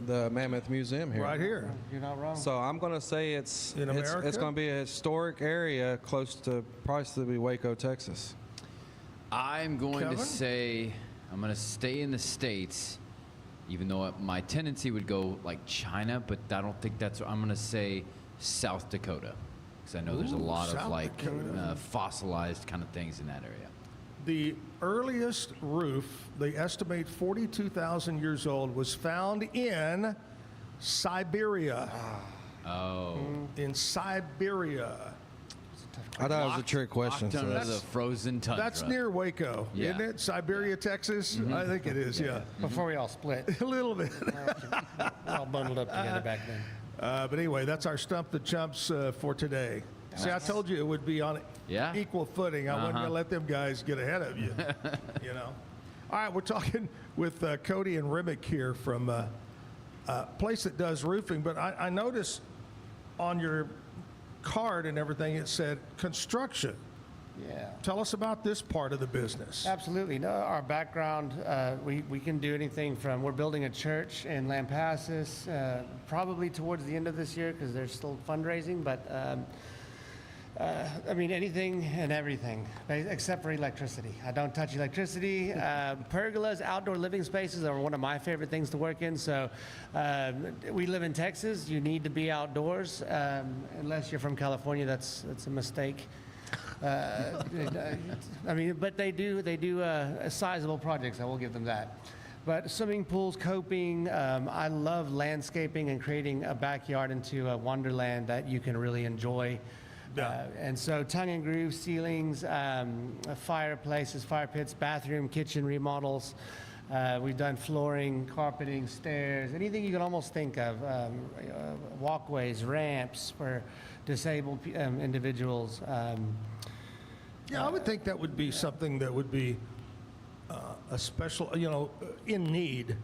the Mammoth Museum here. Right here. You're not wrong. So I'm going to say it's in America? It's going to be a historic area close to possibly Waco, Texas. I'm going to say I'm going to stay in the States. even though my tendency would go like China, but I don't think that's, I'm going to say South Dakota. Because I know there's a lot of like fossilized kind of things in that area. The earliest roof, they estimate 42,000 years old, was found in Siberia. Oh. In Siberia. I thought it was a trick question. Locked under the frozen tundra. That's near Waco, isn't it? Siberia, Texas? I think it is, yeah. Before we all split. A little bit. We're all bundled up together back then. But anyway, that's our Stump the Chumps for today. See, I told you it would be on equal footing. I wasn't going to let them guys get ahead of you, you know. All right, we're talking with Cody and Remick here from a place that does roofing. But I noticed on your card and everything, it said construction. Yeah. Tell us about this part of the business. Absolutely. No, our background, we can do anything from, we're building a church in Lampasas, probably towards the end of this year because they're still fundraising, but I mean, anything and everything except for electricity. I don't touch electricity. Pergolas, outdoor living spaces are one of my favorite things to work in. So we live in Texas. You need to be outdoors. Unless you're from California, that's a mistake. I mean, but they do sizable projects. I will give them that. But swimming pools, coping. I love landscaping and creating a backyard into a wonderland that you can really enjoy. And so tongue and groove ceilings, fireplaces, fire pits, bathroom, kitchen remodels. We've done flooring, carpeting, stairs, anything you can almost think of. Walkways, ramps for disabled individuals. Yeah, I would think that would be something that would be a special, you know, in need.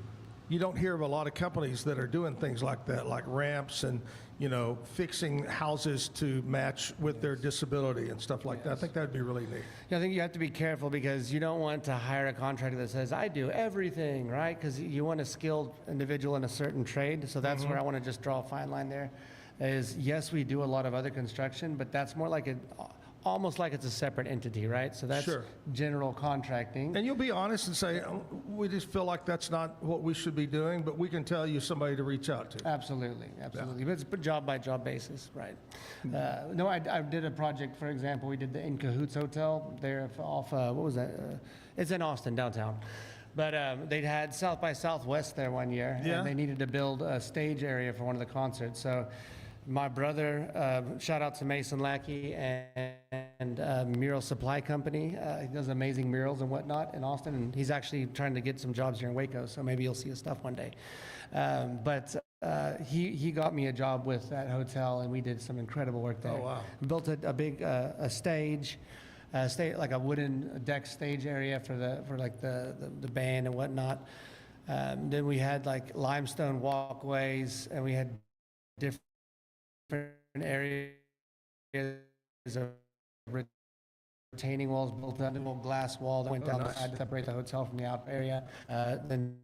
You don't hear of a lot of companies that are doing things like that, like ramps and, you know, fixing houses to match with their disability and stuff like that. I think that would be really neat. Yeah, I think you have to be careful because you don't want to hire a contractor that says, I do everything, right? Because you want a skilled individual in a certain trade. So that's where I want to just draw a fine line there. Is yes, we do a lot of other construction, but that's more like almost like it's a separate entity, right? So that's general contracting. And you'll be honest and say, we just feel like that's not what we should be doing, but we can tell you somebody to reach out to. Absolutely, absolutely. But it's a job by job basis, right? No, I did a project, for example, we did the In Cahoots Hotel there off, what was that? It's in Austin, downtown. But they'd had South by Southwest there one year, and they needed to build a stage area for one of the concerts. So my brother, shout out to Mason Lackey and Mural Supply Company. He does amazing murals and whatnot in Austin, and he's actually trying to get some jobs here in Waco, so maybe you'll see his stuff one day. But he got me a job with that hotel, and we did some incredible work there. Oh, wow. Built a big stage, like a wooden deck stage area for the band and whatnot. Then we had like limestone walkways, and we had different areas of retaining walls built up, a little glass wall that went down the side to separate the hotel from the out area. Then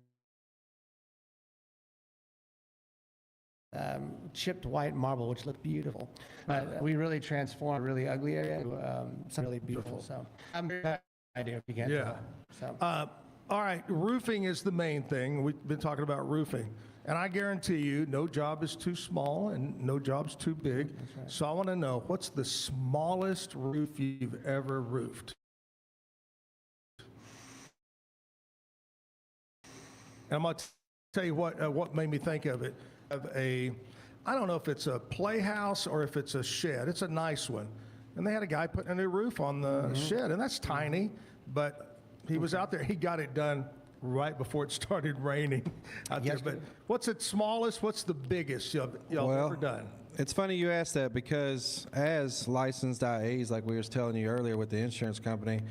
chipped white marble, which looked beautiful. We really transformed a really ugly area to something really beautiful. So I'm very happy if you can't tell. So. All right, roofing is the main thing. We've been talking about roofing. And I guarantee you, no job is too small and no job's too big. Right. So I want to know, what's the smallest roof you've ever roofed? And I'm going to tell you what made me think of it. I don't know if it's a playhouse or if it's a shed. It's a nice one. And they had a guy putting a new roof on the shed, and that's tiny, but he was out there. He got it done right before it started raining out there. But what's the smallest, what's the biggest y'all ever done? It's funny you asked that because as licensed IAs, like we was telling you earlier with the insurance company,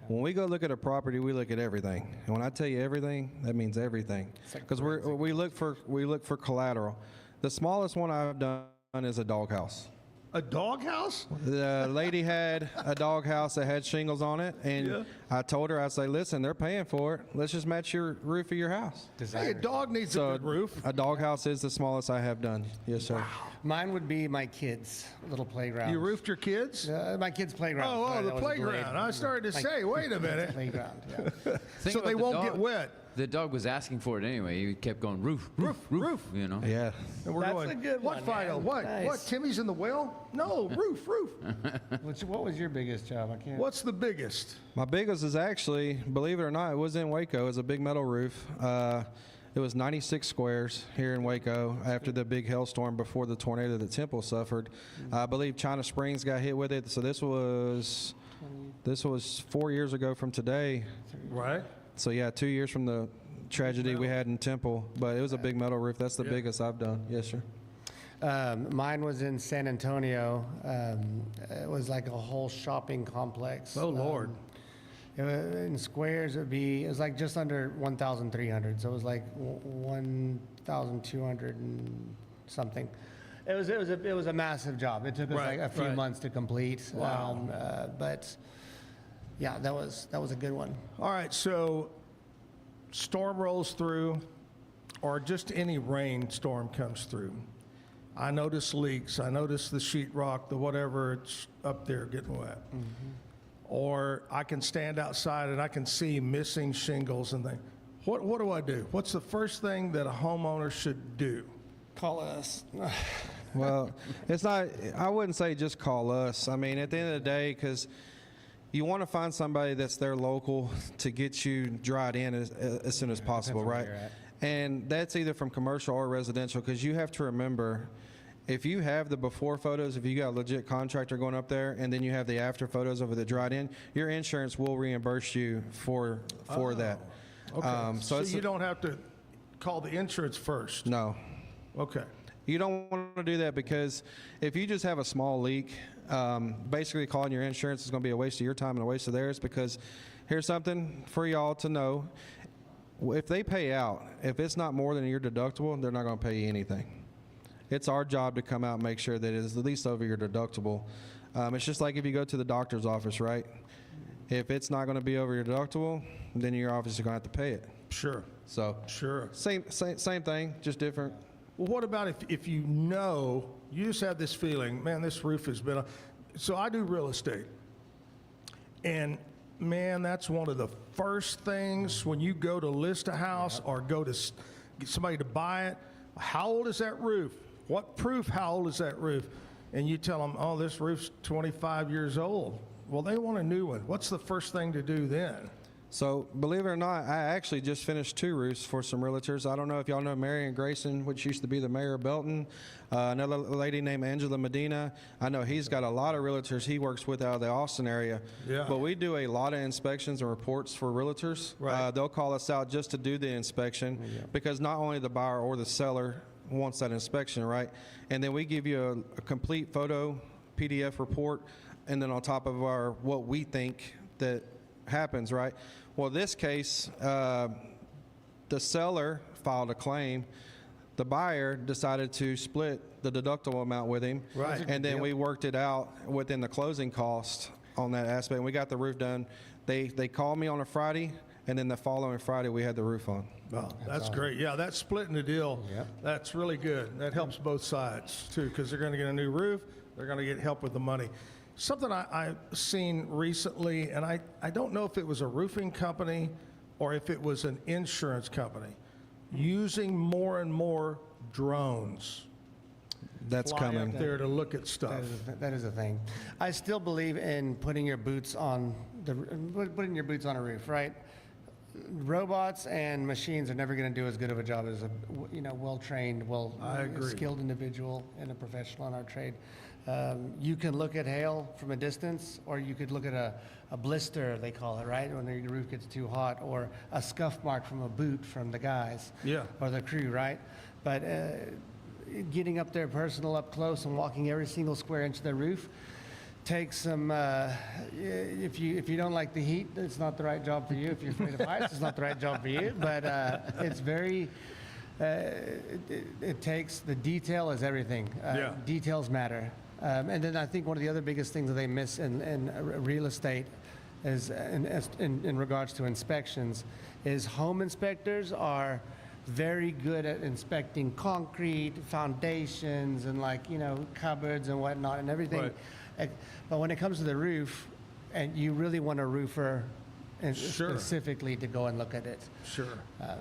when we go look at a property, we look at everything. And when I tell you everything, that means everything. Because we look for collateral. The smallest one I've done is a doghouse. A doghouse? The lady had a doghouse that had shingles on it, and I told her, I say, listen, they're paying for it. Let's just match your roof of your house. Hey, a dog needs a good roof. A doghouse is the smallest I have done. Yes, sir. Wow. Mine would be my kids' little playground. You roofed your kids? My kids' playground. Oh, the playground. I started to say, wait a minute. Playground, yeah. So they won't get wet. The dog was asking for it anyway. He kept going roof, roof, roof. You know. Yeah. And we're That's going, a good what, one, Fido? man. What? Nice. What? Timmy's in the well? No, roof, roof. What was your biggest job? I can't. What's the biggest? My biggest is actually, believe it or not, it was in Waco. It was a big metal roof. It was 96 squares here in Waco after the big hailstorm before the tornado that Temple suffered. I believe China Springs got hit with it. So this was 4 years ago from today. Right. So yeah, 2 years from the tragedy we had in Temple. But it was a big metal roof. That's the biggest I've done. Yes, sir. Mine was in San Antonio. It was like a whole shopping complex. Oh, Lord. In squares, it was like just under 1,300. So it was like 1,200 and something. It was a massive job. It took us like a few months to complete. Wow. But yeah, that was a good one. All right, so storm rolls through, or just any rainstorm comes through. I notice leaks. I notice the sheetrock, the whatever, it's up there getting wet. Or I can stand outside and I can see missing shingles and things. What do I do? What's the first thing that a homeowner should do? Call us. Well, it's not, I wouldn't say just call us. I mean, at the end of the day, because you want to find somebody that's there local to get you dried in as soon as possible, right? And that's either from commercial or residential, because you have to remember, if you have the before photos, if you got a legit contractor going up there, and then you have the after photos of the dried in, your insurance will reimburse you for that. Okay. So you don't have to call the insurance first? No. Okay. You don't want to do that, because if you just have a small leak, basically calling your insurance is going to be a waste of your time and a waste of theirs, because here's something for y'all to know. If they pay out, if it's not more than your deductible, they're not going to pay you anything. It's our job to come out and make sure that it is at least over your deductible. It's just like if you go to the doctor's office, right? If it's not going to be over your deductible, then your office is going to have to pay it. Sure. So sure. Same thing, just different. Well, what about if you know, you just have this feeling, man, this roof has been, so I do real estate. And man, that's one of the first things when you go to list a house or go to get somebody to buy it. How old is that roof? What proof? How old is that roof? And you tell them, oh, this roof's 25 years old. Well, they want a new one. What's the first thing to do then? So, believe it or not, I actually just finished 2 roofs for some realtors. I don't know if y'all know Marion Grayson, which used to be the mayor of Belton. Another lady named Angela Medina. I know he's got a lot of realtors he works with out of the Austin area. Yeah. But we do a lot of inspections and reports for realtors. Right. They'll call us out just to do the inspection, because not only the buyer or the seller wants that inspection, right? And then we give you a complete photo PDF report, and then on top of our what we think that happens, right? Well, this case, the seller filed a claim. The buyer decided to split the deductible amount with him. Right. And then we worked it out within the closing cost on that aspect. And we got the roof done. They called me on a Friday, and then the following Friday we had the roof on. Oh, that's awesome. Great. Yeah, that's splitting the deal. Yep. That's really good. That helps both sides, too, because they're going to get a new roof. They're going to get help with the money. Something I've seen recently, and I don't know if it was a roofing company or if it was an insurance company, using more and more drones. That's Fly coming. up there to look at stuff. That is a thing. I still believe in putting your boots on a roof, right? Robots and machines are never going to do as good of a job as a well-trained, skilled individual and a professional in our trade. You can look at hail from a distance, or you could look at a blister, they call it, right? When the roof gets too hot, or a scuff mark from a boot from the guys, or the crew, right? But getting up there personal, up close, and walking every single square inch of the roof takes some. If you don't like the heat, it's not the right job for you. If you're afraid of heights, it's not the right job for you. But it's very. It takes, the detail is everything. Details matter. And then I think one of the other biggest things that they miss in real estate is in regards to inspections is home inspectors are very good at inspecting concrete, foundations, and cupboards and whatnot and everything. Right. But when it comes to the roof, and you really want a roofer and Sure. specifically to go and look at it. Sure,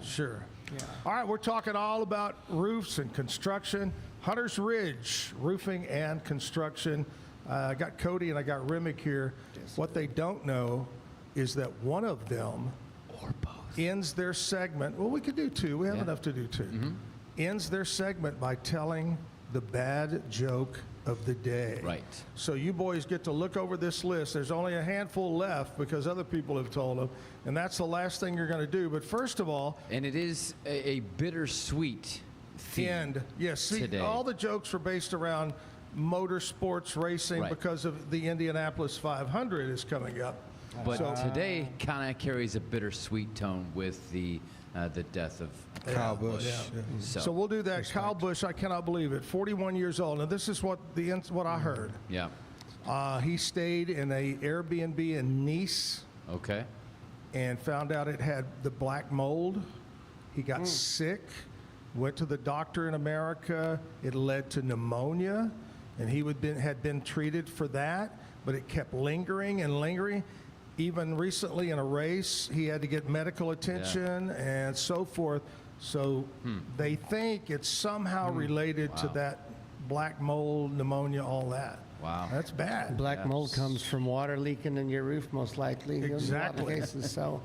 sure. Yeah. All right, we're talking all about roofs and construction. Hunters Ridge Roofing and Construction. I got Cody and I got Remick here. What they don't know is that one of them ends their segment. Well, we could do two. We have enough to do two. Ends their segment by telling the bad joke of the day. Right. So you boys get to look over this list. There's only a handful left because other people have told them, and that's the last thing you're going to do. But first of all, and it is a bittersweet theme yes, see, today. all the jokes were based around motorsports racing Right. because of the Indianapolis 500 is coming up. But So- today kind of carries a bittersweet tone with the death of Kyle Busch. So we'll do that. Kyle Busch, I cannot believe it. 41 years old. Now this is what I heard. Yeah. He stayed in a Airbnb in Nice. Okay. And found out it had the black mold. He got sick. Went to the doctor in America. It led to pneumonia, and he had been treated for that, but it kept lingering and lingering. Even recently in a race, he had to get medical attention and so forth. So they think it's somehow related to that black mold, pneumonia, all that. Wow. That's bad. Black mold comes from water leaking in your roof, most likely. in a lot of Exactly. cases, so.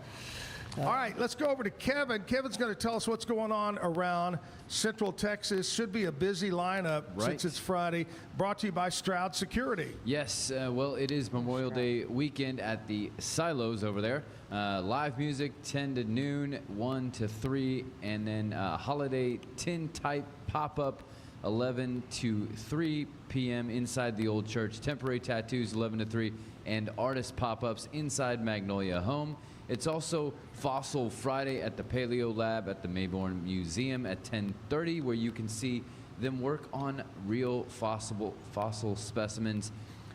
All right, let's go over to Kevin. Kevin's going to tell us what's going on around Central Texas. Should be a busy lineup since it's Friday. Brought to you by Stroud Security. Yes, well, it is Memorial Day weekend at the Silos over there. Live music 10 to noon, 1 to 3, and then holiday tin type pop-up 11 to 3 p.m. inside the old church. Temporary tattoos 11 to 3, and artist pop-ups inside Magnolia Home. It's also Fossil Friday at the Paleo Lab at the Mayborn Museum at 10:30, where you can see them work on real fossil specimens.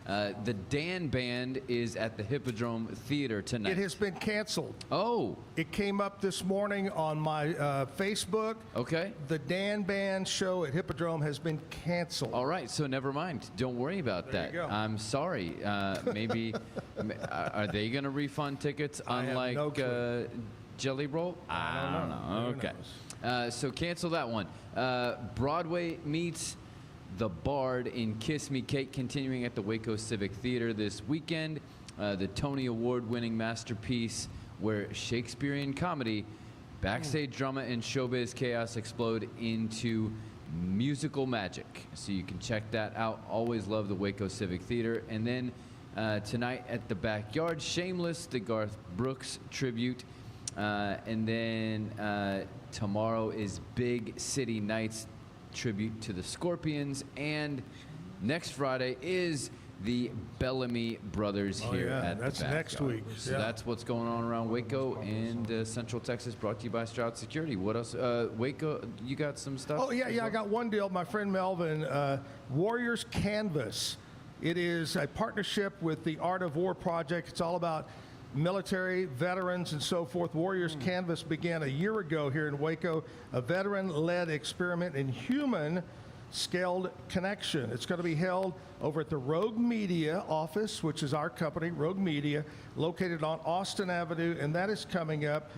The Dan Band is at the Hippodrome Theater tonight. It has been canceled. Oh. It came up this morning on my Facebook. Okay. The Dan Band show at Hippodrome has been canceled. All right, so never mind. Don't worry about There that. you go. I'm sorry. Maybe are they going to refund tickets I have unlike no clue. Jelly Roll? I don't know. Who Okay. So cancel that one. Broadway meets The Bard in Kiss Me Kate, continuing at the Waco Civic Theater this weekend. The Tony Award-winning masterpiece where Shakespearean comedy, backstage drama, and showbiz chaos explode into musical magic. So you can check that out. Always love the Waco Civic Theater. And then tonight at the Backyard, Shameless, the Garth Brooks tribute. And then tomorrow is Big City Nights, tribute to the Scorpions, and next Friday is the Bellamy Brothers here at that's the next Backyard. week. So that's what's going on around Waco and Central Texas, brought to you by Stroud Security. What else? Waco, you got some stuff? Oh, yeah, I got one deal. My friend Melvin, Warriors Canvas. It is a partnership with the Art of War Project. It's all about military, veterans, and so forth. Warriors Canvas began a year ago here in Waco, a veteran-led experiment in human scaled connection. It's going to be held over at the Rogue Media office, which is our company, Rogue Media, located on Austin Avenue, and that is coming up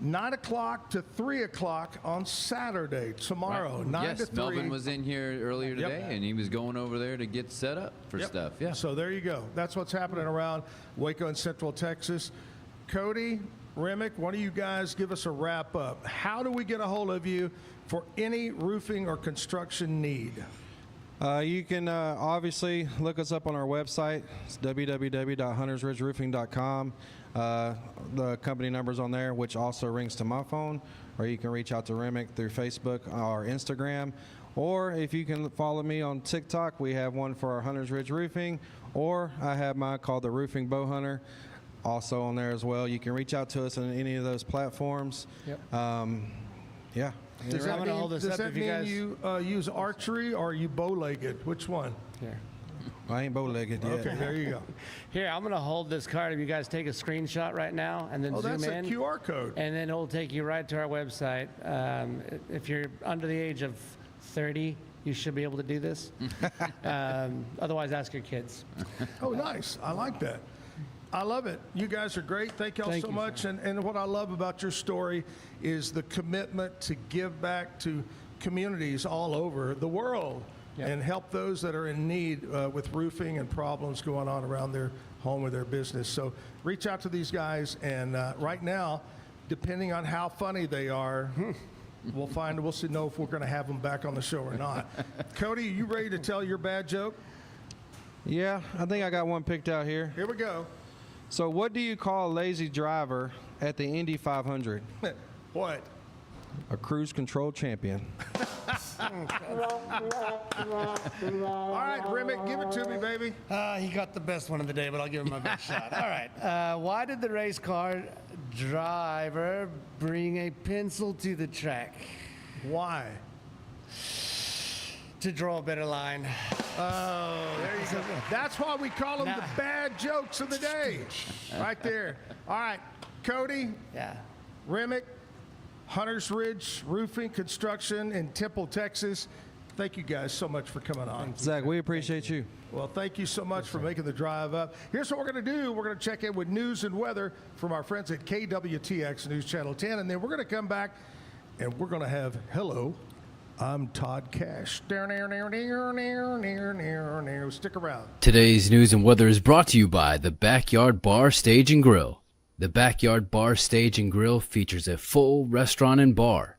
9 o'clock to 3 o'clock on Saturday, tomorrow, 9 yes, to 3. Melvin was in here earlier Yep. today, and he was going over there to get set up for Yep. stuff. Yeah. So there you go. That's what's happening around Waco and Central Texas. Cody, Remick, why don't you guys give us a wrap up? How do we get a hold of you for any roofing or construction need? You can obviously look us up on our website. It's www.huntersridgeroofing.com. The company number's on there, which also rings to my phone, or you can reach out to Remick through Facebook or Instagram. Or if you can follow me on TikTok, we have one for our Hunters Ridge Roofing, or I have mine called the Roofing Bow Hunter, also on there as well. You can reach out to us on any of those platforms. Yep. Yeah. Does that mean you use archery or are you bow-legged? Which one? Here. I ain't bow-legged yet. Okay, there you go. Here, I'm going to hold this card. If you guys take a screenshot right now and then Oh, zoom that's in. a QR code. And then it'll take you right to our website. If you're under the age of 30, you should be able to do this. Otherwise, ask your kids. Oh, nice. I like that. I love it. You guys are great. Thank y'all so much. And what I love about your story is the commitment to give back to communities all over the world and help those that are in need with roofing and problems going on around their home or their business. So reach out to these guys. And right now, depending on how funny they are, we'll know if we're going to have them back on the show or not. Cody, are you ready to tell your bad joke? Yeah, I think I got one picked out here. Here we go. So what do you call a lazy driver at the Indy 500? What? A cruise control champion. All right, Remick, give it to me, baby. He got the best one of the day, but I'll give him my best shot. All right. Why did the race car driver bring a pencil to the track? Why? To draw a better line. Oh, there you go. That's why we call them the bad jokes of the day. Right there. All right, Cody. Yeah. Remick, Hunters Ridge Roofing Construction in Temple, Texas. Thank you guys so much for coming on. Zach, we appreciate you. Well, thank you so much for making the drive up. Here's what we're going to do. We're going to check in with news and weather from our friends at KWTX News Channel 10, and then we're going to come back and we're going to have Hello, I'm Todd Cash. Stick around. Today's news and weather is brought to you by the Backyard Bar, Stage and Grill. The Backyard Bar, Stage and Grill features a full restaurant and bar,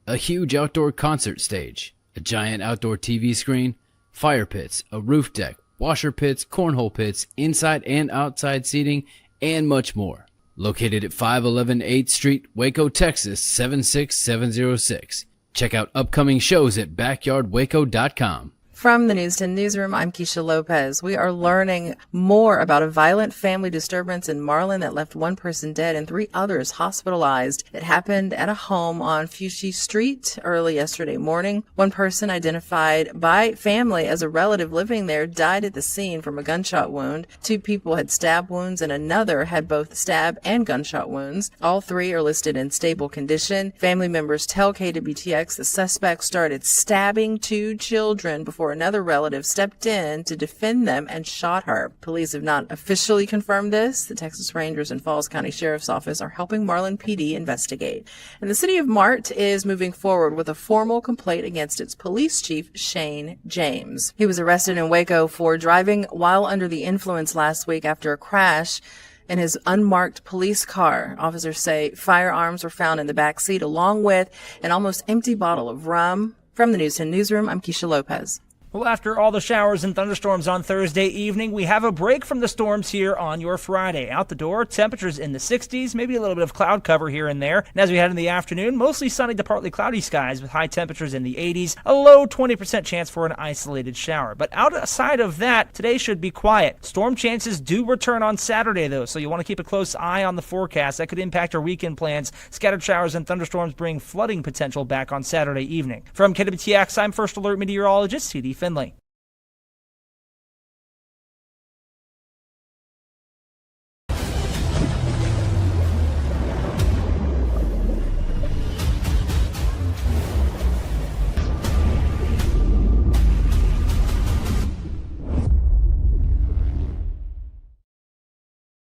a huge outdoor concert stage, a giant outdoor TV screen, fire pits, a roof deck, washer pits, cornhole pits, inside and outside seating, and much more. Located at 511 8th Street, Waco, Texas, 76706. Check out upcoming shows at backyardwaco.com. From the News 10 Newsroom, I'm Keisha Lopez. We are learning more about a violent family disturbance in Marlin that left one person dead and 3 others hospitalized. It happened at a home on Fuchsie Street early yesterday morning. One person identified by family as a relative living there died at the scene from a gunshot wound. 2 people had stab wounds and another had both stab and gunshot wounds. All 3 are listed in stable condition. Family members tell KWTX the suspect started stabbing 2 children before another relative stepped in to defend them and shot her. Police have not officially confirmed this. The Texas Rangers and Falls County Sheriff's Office are helping Marlin PD investigate. And the city of Mart is moving forward with a formal complaint against its police chief, Shane James. He was arrested in Waco for driving while under the influence last week after a crash in his unmarked police car. Officers say firearms were found in the back seat along with an almost empty bottle of rum. From the News 10 Newsroom, I'm Keisha Lopez. Well, after all the showers and thunderstorms on Thursday evening, we have a break from the storms here on your Friday. Out the door, temperatures in the 60s, maybe a little bit of cloud cover here and there. And as we head in the afternoon, mostly sunny to partly cloudy skies with high temperatures in the 80s, a low 20% chance for an isolated shower. But outside of that, today should be quiet. Storm chances do return on Saturday, though, so you want to keep a close eye on the forecast. That could impact our weekend plans. Scattered showers and thunderstorms bring flooding potential back on Saturday evening. From KWTX, I'm First Alert Meteorologist C.D. Finley.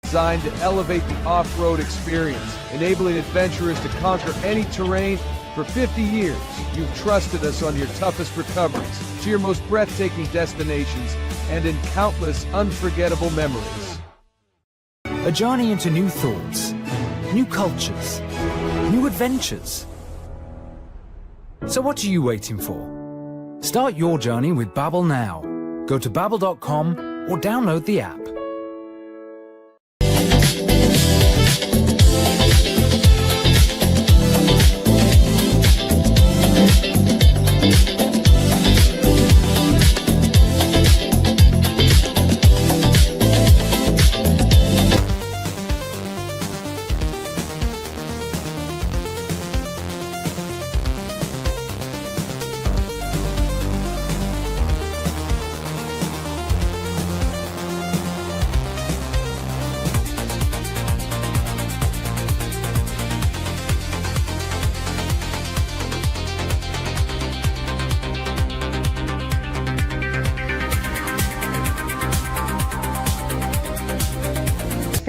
Designed to elevate the off-road experience, enabling adventurers to conquer any terrain. For 50 years, you've trusted us on your toughest recoveries, to your most breathtaking destinations, and in countless unforgettable memories. A journey into new thoughts, new cultures, new adventures. So what are you waiting for? Start your journey with Babbel now. Go to babbel.com or download the app.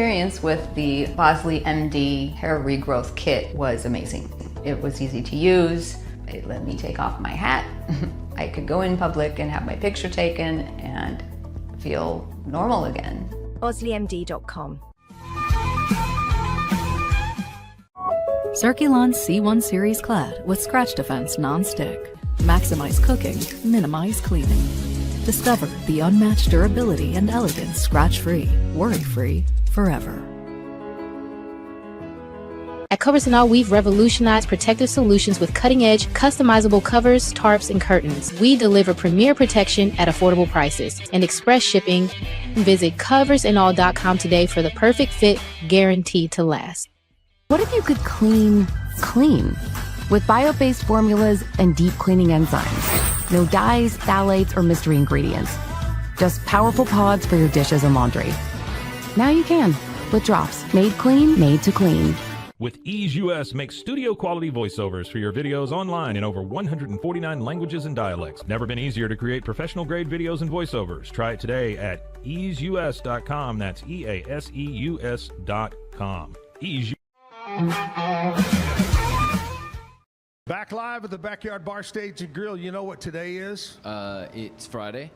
experience with the Bosley MD hair regrowth kit was amazing. It was easy to use. It let me take off my hat. I could go in public and have my picture taken and feel normal again. BosleyMD.com. Circulon C1 Series Clad with Scratch Defense Non-Stick. Maximize cooking, minimize cleaning. Discover the unmatched durability and elegance scratch-free, worry-free, forever. At Covers and All, we've revolutionized protective solutions with cutting-edge, customizable covers, tarps, and curtains. We deliver premier protection at affordable prices and express shipping. Visit coversandall.com today for the perfect fit, guaranteed to last. What if you could clean clean? With bio-based formulas and deep cleaning enzymes. No dyes, phthalates, or mystery ingredients. Just powerful pods for your dishes and laundry. Now you can, with drops made clean, made to clean. With Ease US, make studio quality voiceovers for your videos online in over 149 languages and dialects. Never been easier to create professional grade videos and voiceovers. Try it today at easeus.com. That's EASEUS.com. Ease. Back live at the Backyard Bar Stage and Grill. You know what today is? It's Friday.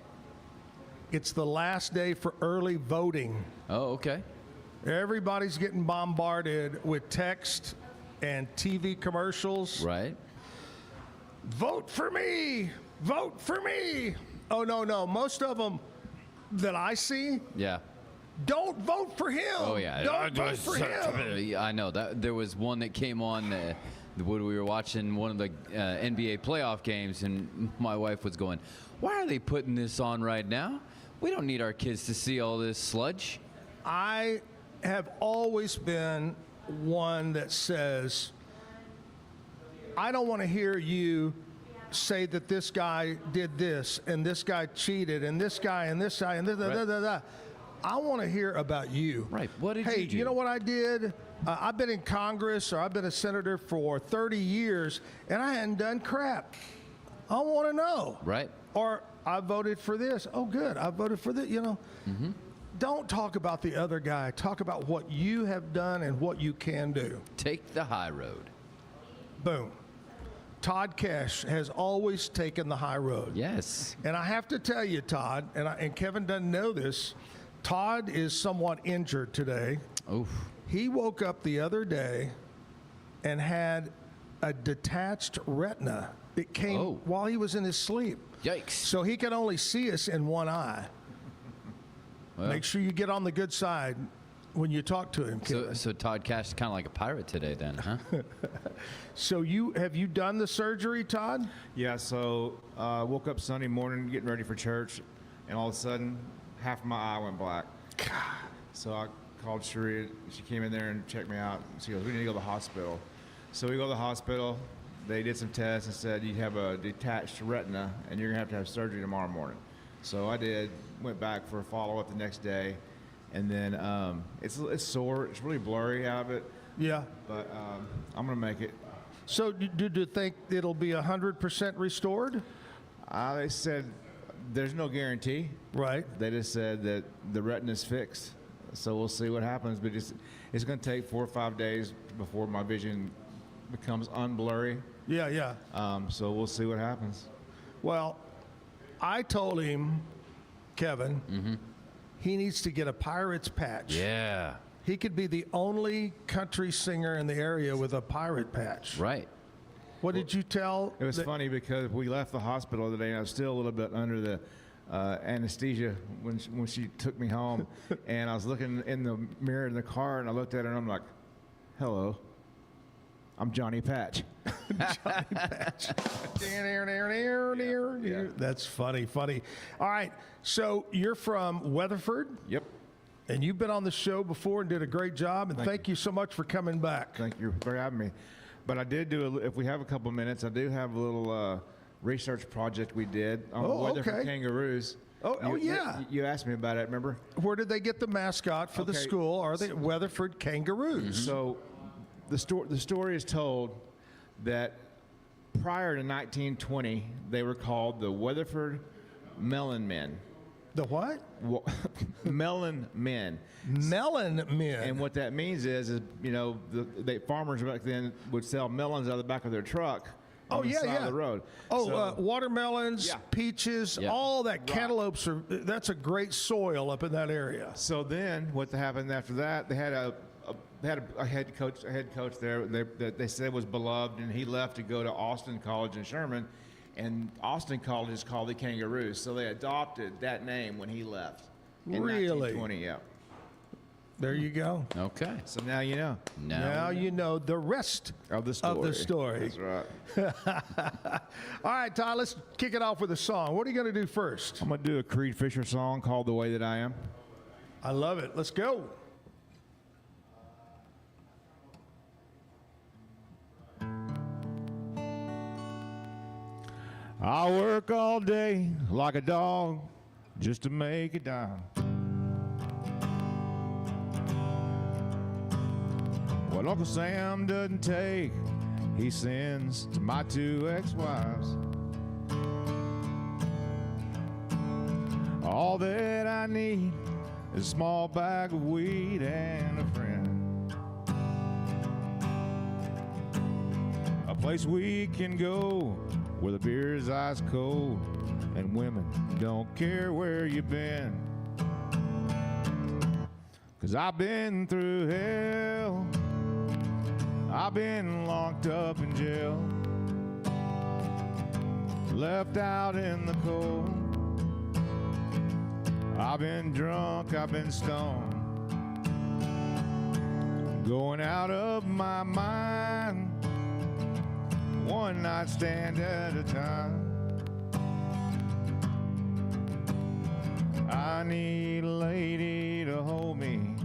It's the last day for early voting. Oh, okay. Everybody's getting bombarded with text and TV commercials. Right. Vote for me! Vote for me! Oh, no. Most of them that I see, Yeah. don't vote for him. Oh, yeah. Don't vote for him. I know that there was one that came on when we were watching one of the NBA playoff games, and my wife was going, "Why are they putting this on right now? We don't need our kids to see all this sludge." I have always been one that says, I don't want to hear you say that this guy did this and this guy cheated and this guy and this guy and this. Right. I want to hear about you. Right. What did hey, you do? You know what I did? I've been in Congress or I've been a senator for 30 years and I hadn't done crap. I want to know. Right. Or I voted for this. Oh, good. I voted for this. Mm-hmm. Don't talk about the other guy. Talk about what you have done and what you can do. Take the high road. Boom. Todd Cash has always taken the high road. Yes. And I have to tell you, Todd, and Kevin doesn't know this, Todd is somewhat injured today. Oof. He woke up the other day and had a detached retina. It came while he was in his sleep. Yikes. So he can only see us in one eye. Well, make sure you get on the good side when you talk to him, Kevin. So Todd Cash is kind of like a pirate today then, huh? So have you done the surgery, Todd? Yeah, so woke up Sunday morning getting ready for church, and all of a sudden, half of my eye went black. God. So I called Sheree. She came in there and checked me out. She goes, "We need to go to the hospital." So we go to the hospital. They did some tests and said, "You have a detached retina, and you're going to have surgery tomorrow morning." So I did, went back for a follow-up the next day, and then it's sore. It's really blurry out of it. Yeah. But I'm going to make it. So do you think it'll be 100% restored? They said there's no guarantee. Right. They just said that the retina's fixed. So we'll see what happens. But it's going to take 4 or 5 days before my vision becomes unblurry. Yeah. So we'll see what happens. Well, I told him, Kevin, he needs to get a Pirates patch. Yeah. He could be the only country singer in the area with a pirate patch. Right. What did you tell? It was funny because we left the hospital today, and I was still a little bit under the anesthesia when she took me home. And I was looking in the mirror in the car, and I looked at her, and I'm like, "Hello, I'm Johnny Patch." Johnny Patch. That's funny. All right, so you're from Weatherford? Yep. And you've been on the show before and did a great job, and thank you so much for coming back. Thank you for having me. But I did do, if we have a couple minutes, I do have a little research project we did on Weatherford kangaroos. Yeah. You asked me about it, remember? Where did they get the mascot for the school? Are they Weatherford Kangaroos? So the story is told that prior to 1920, they were called the Weatherford Melon Men. The what? Melon men. Melon men. And what that means is you know, the farmers back then would sell melons out of the back of their truck. On the side of the road. Watermelons, peaches, all that. Cantaloupes that's a great soil up in that area. So then what happened after that, they had a head coach there that they said was beloved, and he left to go to Austin College in Sherman, and Austin College is called the Kangaroos, so they adopted that name when he left in 1920. Yeah. There you go. Okay. So now you know. Now you know the rest of the story. That's right. All right, Todd, let's kick it off with a song. What are you going to do first? I'm going to do a Creed Fisher song called The Way That I Am. I love it. Let's go. I work all day like a dog just to make it down. What Uncle Sam doesn't take, he sends to my 2 ex-wives. All that I need is a small bag of weed and a friend. A place we can go where the beer is ice cold and women don't care where you've been. 'Cause I've been through hell, I've been locked up in jail, left out in the cold. I've been drunk, I've been stoned, going out of my mind, one night stand at a time. I need a lady to hold me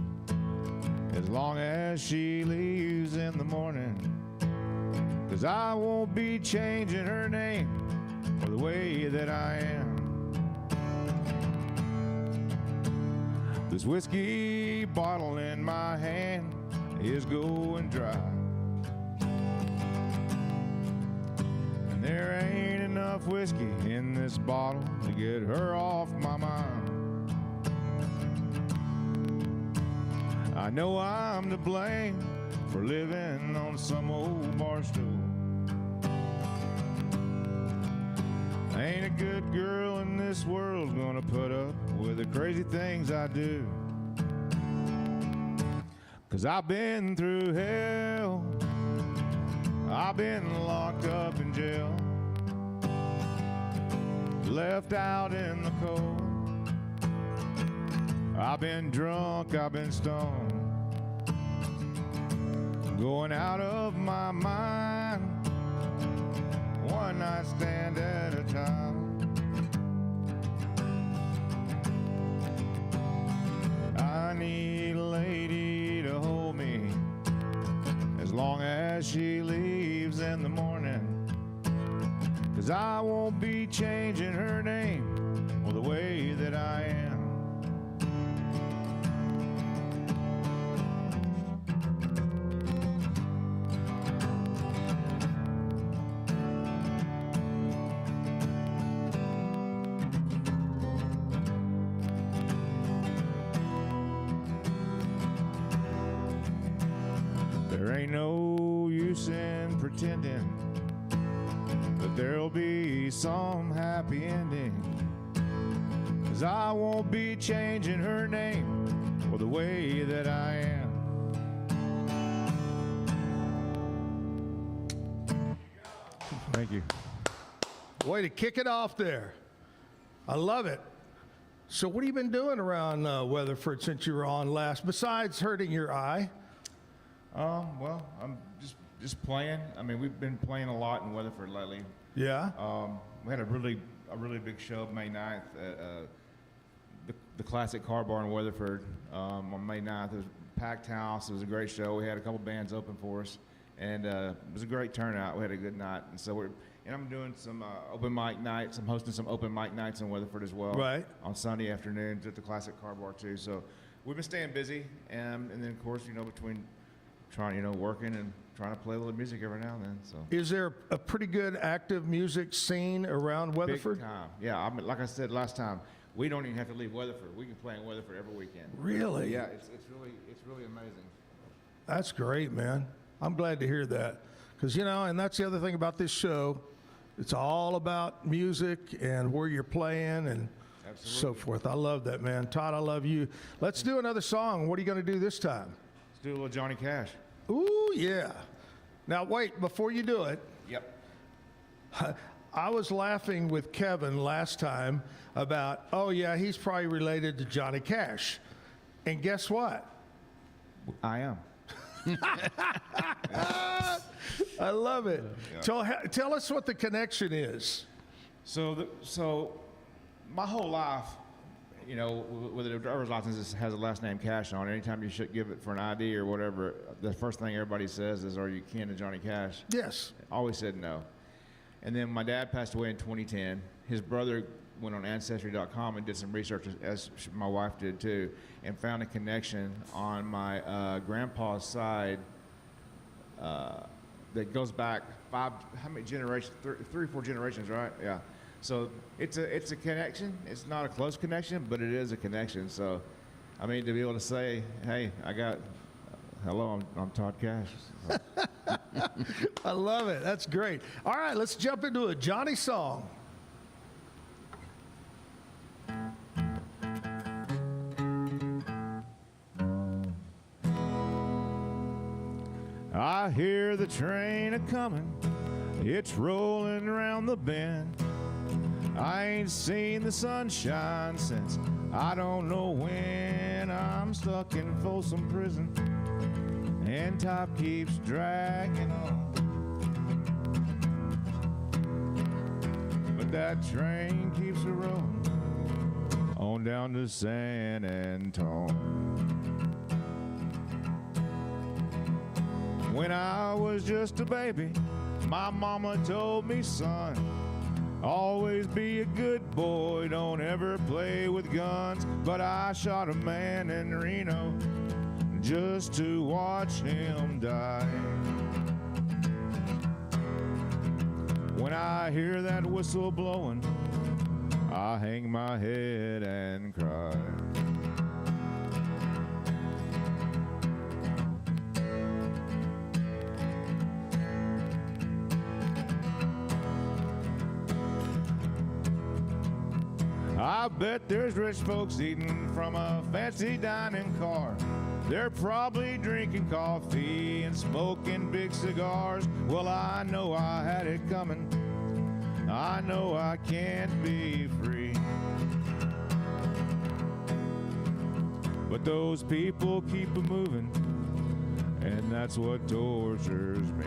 as long as she leaves in the morning, 'cause I won't be changing her name or the way that I am. This whiskey bottle in my hand is going dry, and there ain't enough whiskey in this bottle to get her off my mind. I know I'm to blame for living on some old bar stool. Ain't a good girl in this world gonna put up with the crazy things I do. 'Cause I've been through hell, I've been locked up in jail, left out in the cold. I've been drunk, I've been stoned, going out of my mind, one night stand at a time. I need a lady to hold me as long as she leaves in the morning, 'cause I won't be changing her name or the way that I am. There ain't no use in pretending that there'll be some happy ending, 'cause I won't be changing her name or the way that I am. Thank you. Way to kick it off there. I love it. So what have you been doing around Weatherford since you were on last, besides hurting your eye? Well, I'm just playing. I mean, we've been playing a lot in Weatherford lately. Yeah. We had a really big show May 9th at the Classic Car Bar in Weatherford on May 9th. It was a packed house. It was a great show. We had a couple bands open for us, and it was a great turnout. We had a good night, and so I'm doing some open mic nights. I'm hosting some open mic nights in Weatherford as well. Right. On Sunday afternoons at the Classic Car Bar too. So we've been staying busy, and then of course between trying, working and trying to play a little music every now and then. So. Is there a pretty good active music scene around Weatherford? Big time. Yeah, like I said last time, we don't even have to leave Weatherford. We can play in Weatherford every weekend. Really? Yeah, it's really amazing. That's great, man. I'm glad to hear that. Because, and that's the other thing about this show. It's all about music and where you're playing and so forth. I love that, man. Todd, I love you. Let's do another song. What are you going to do this time? Let's do a little Johnny Cash. Ooh, yeah. Now, wait, before you do it. Yep. I was laughing with Kevin last time about, oh, yeah, he's probably related to Johnny Cash. And guess what? I am. I love it. Yeah. Tell us what the connection is. So my whole life, with a driver's license has a last name Cash on it. Anytime you should give it for an ID or whatever, the first thing everybody says is, "Are you kin to Johnny Cash?" Yes. I always said no. And then my dad passed away in 2010. His brother went on Ancestry.com and did some research, as my wife did too, and found a connection on my grandpa's side that goes back how many generations? 3 or 4 generations, right? Yeah. So it's a connection. It's not a close connection, but it is a connection. So, I mean, to be able to say, hey, hello, I'm Todd Cash. I love it. That's great. All right, let's jump into a Johnny song. I hear the train a-comin', it's rolling around the bend. I ain't seen the sunshine since I don't know when. I'm stuck in Folsom Prison, and time keeps dragging on. But that train keeps a-rolling on down to San Antone. When I was just a baby, my mama told me, son, always be a good boy, don't ever play with guns. But I shot a man in Reno just to watch him die. When I hear that whistle blowing, I hang my head and cry. I bet there's rich folks eating from a fancy dining car. They're probably drinking coffee and smoking big cigars. Well, I know I had it coming. I know I can't be free. But those people keep a moving, and that's what tortures me.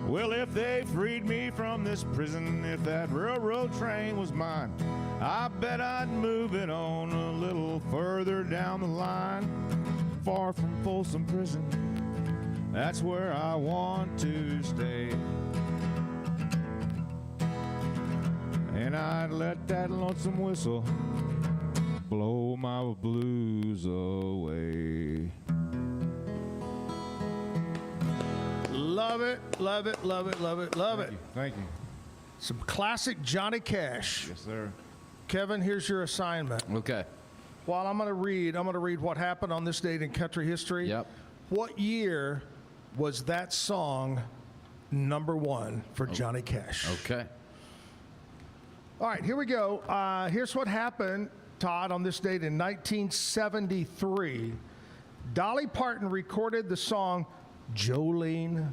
Well, if they freed me from this prison, if that railroad train was mine, I bet I'd move it on a little further down the line, far from Folsom Prison. That's where I want to stay. And I'd let that lonesome whistle blow my blues away. Love it, love it, love it, love it, love it. Thank you. Some classic Johnny Cash. Yes, sir. Kevin, here's your assignment. Okay. While I'm going to read what happened on this date in country history. Yep. What year was that song #1 for Johnny Cash? Okay. All right, here we go. Here's what happened, Todd, on this date in 1973. Dolly Parton recorded the song Jolene.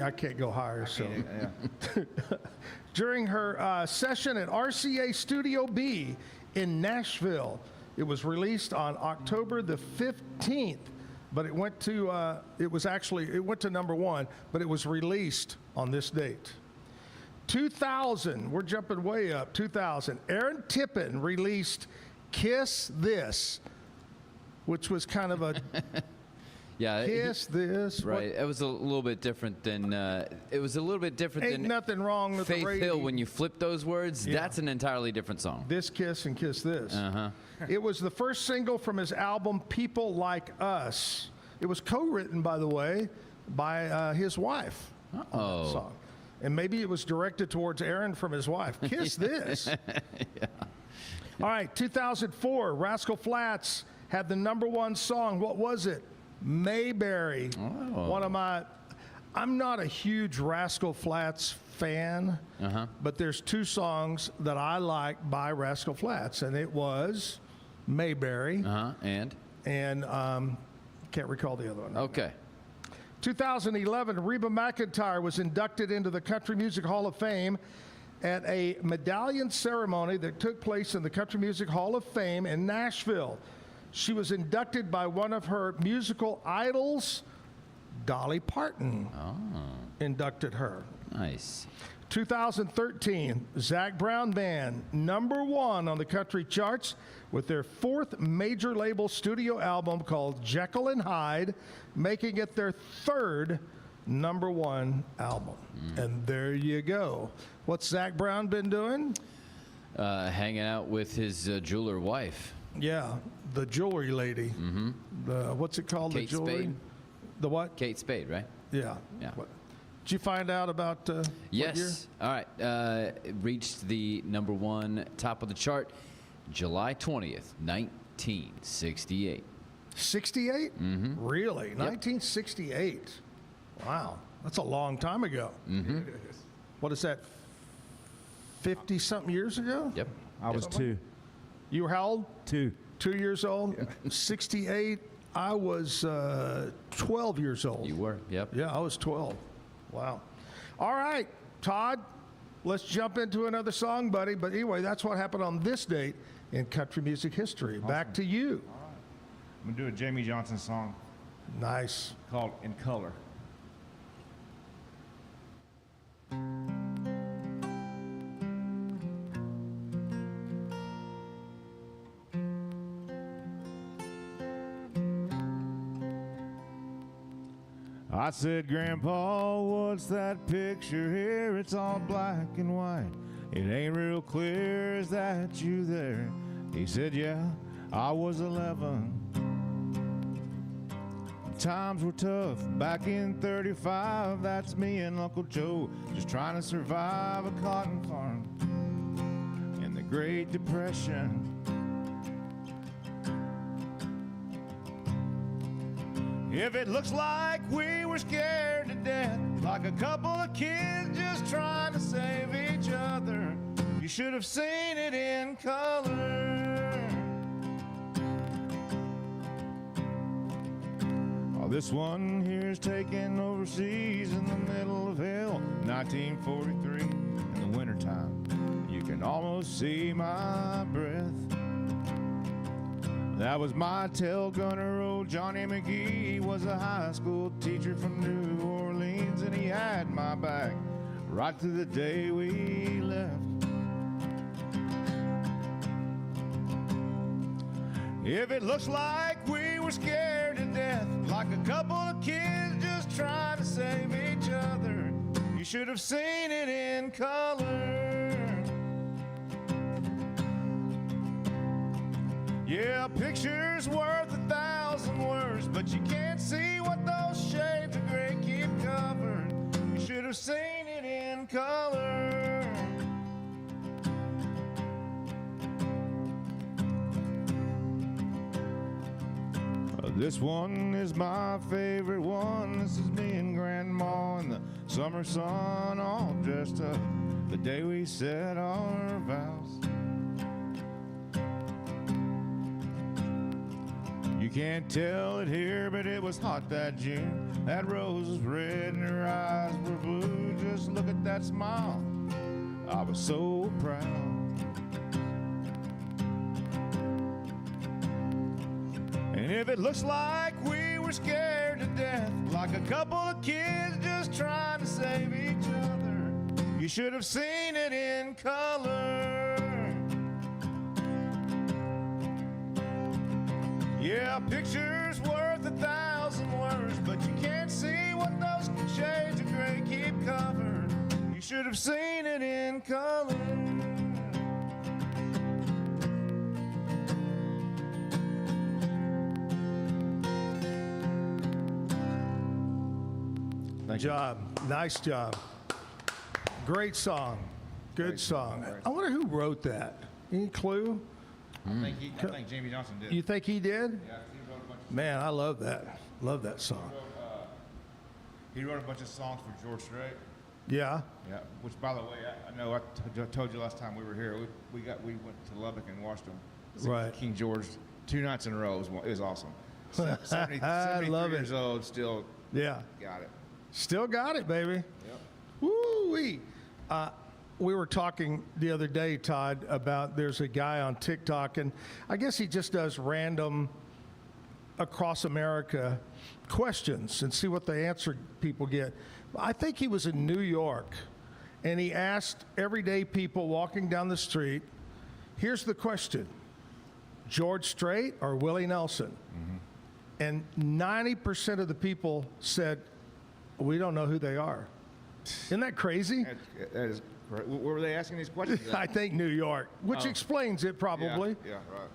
I can't go higher, so. During her session at RCA Studio B in Nashville. It was released on October the 15th, but it went to #1, but it was released on this date. 2000, we're jumping way up, 2000. Aaron Tippin released Kiss This, which was kind of a Yeah, Kiss this. Right. It was a little bit different than. It was a little bit different Ain't than nothing wrong with the Faith radio. Hill. When you flip those words, Yeah. that's an entirely different song. This Kiss and Kiss This. Uh-huh. It was the first single from his album People Like Us. It was co-written, by the way, by his wife. Oh. Song. And maybe it was directed towards Aaron from his wife. Kiss this. Yeah. All right, 2004, Rascal Flatts had the #1 song. What was it? Mayberry. Oh. One of my, I'm not a huge Rascal Flatts fan, but there's 2 songs that I like by Rascal Flatts, and it was Mayberry. And can't recall the other one. Okay. 2011, Reba McEntire was inducted into the Country Music Hall of Fame at a medallion ceremony that took place in the Country Music Hall of Fame in Nashville. She was inducted by one of her musical idols, Dolly Parton. Inducted her. Nice. 2013, Zac Brown Band, #1 on the country charts with their 4th major label studio album called Jekyll and Hyde, making it their 3rd #1 album. And there you go. What's Zac Brown been doing? Hanging out with his jeweler wife. Yeah, the jewelry lady. The what's it called? Kate the jewelry. Spade. The what? Kate Spade, right? Yeah. Yeah. Did you find out about? What year? Yes. All right. It reached the #1 top of the chart, July 20th, 1968. 68? Really? 1968. Wow, that's a long time ago. What is that? 50-something years ago? Yep. I was 2. You were how old? 2. 2 years old. 68. I was 12 years old. You were. Yep. Yeah, I was 12. Wow. All right, Todd, let's jump into another song, buddy. But anyway, that's what happened on this date in country music history. Awesome. Back to you. I'm going to do a Jamie Johnson song. Nice. Called In Color. I said, Grandpa, what's that picture here? It's all black and white. It ain't real clear. Is that you there? He said, yeah, I was 11. Times were tough back in 35. That's me and Uncle Joe just trying to survive a cotton farm in the Great Depression. If it looks like we were scared to death, like a couple of kids just trying to save each other, you should have seen it in color. Oh, this one here's taken overseas in the middle of hell, 1943, in the wintertime. You can almost see my breath. That was my tail gunner, old Johnny McGee. He was a high school teacher from New Orleans, and he had my back right to the day we left. If it looks like we were scared to death, like a couple of kids just trying to save each other, you should have seen it in color. Yeah, a picture's worth 1,000 words, but you can't see what those shades of gray keep covered. You should have seen it in color. This one is my favorite one. This is me and Grandma in the summer sun, all dressed up the day we said our vows. You can't tell it here, but it was hot that June. That rose was red and her eyes were blue. Just look at that smile. I was so proud. And if it looks like we were scared to death, like a couple of kids just trying to save each other, you should have seen it in color. Yeah, a picture's worth 1,000 words. windows, shades of gray keep covered. You should have seen it in color. Good job. Nice job. Great song. Good song. I wonder who wrote that. Any clue? I think Jamie Johnson did. You think he did? Yeah, he wrote a bunch of Man, I love that. Love that song. He wrote a bunch of songs for George Strait. Yeah. Yeah. Which, by the way, I know I told you last time we were here. We went to Lubbock and watched them. Right. King George 2 nights in a row. It was awesome. I love it. Years old, still. Yeah. Got it. Still got it, baby. Yep. Woo-wee. We were talking the other day, Todd, about there's a guy on TikTok, and I guess he just does random across America questions and see what the answer people get. I think he was in New York, and he asked everyday people walking down the street, here's the question, George Strait or Willie Nelson? Mm-hmm. And 90% of the people said, we don't know who they are. Isn't that crazy? That is correct. Where were they asking these questions? I think New York, which explains it probably. Yeah, right.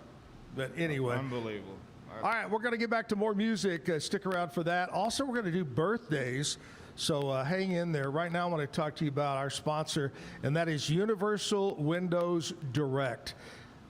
But anyway. Unbelievable. All right, we're going to get back to more music. Stick around for that. Also, we're going to do birthdays. So hang in there. Right now, I want to talk to you about our sponsor, and that is Universal Windows Direct.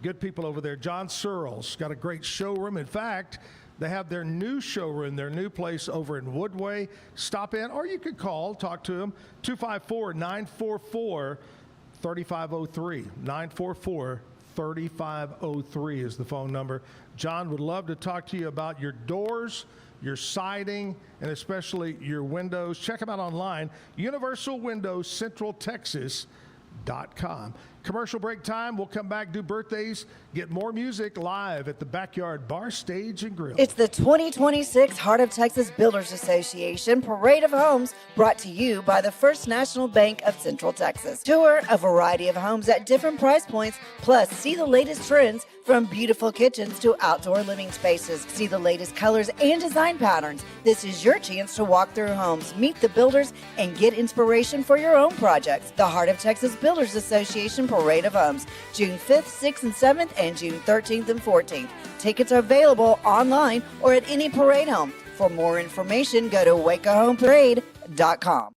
Good people over there. John Searles got a great showroom. In fact, they have their new showroom, their new place over in Woodway. Stop in, or you could call, talk to them, 254-944-3503. 944-3503 is the phone number. John would love to talk to you about your doors, your siding, and especially your windows. Check them out online, universalwindowscentraltexas.com. Commercial break time. We'll come back, do birthdays, get more music live at the Backyard Bar, Stage, and Grill. It's the 2026 Heart of Texas Builders Association Parade of Homes, brought to you by the First National Bank of Central Texas. Tour a variety of homes at different price points, plus see the latest trends from beautiful kitchens to outdoor living spaces. See the latest colors and design patterns. This is your chance to walk through homes, meet the builders, and get inspiration for your own projects. The Heart of Texas Builders Association Parade of Homes, June 5th, 6th, and 7th, and June 13th and 14th. Tickets are available online or at any parade home. For more information, go to wacohomeparade.com.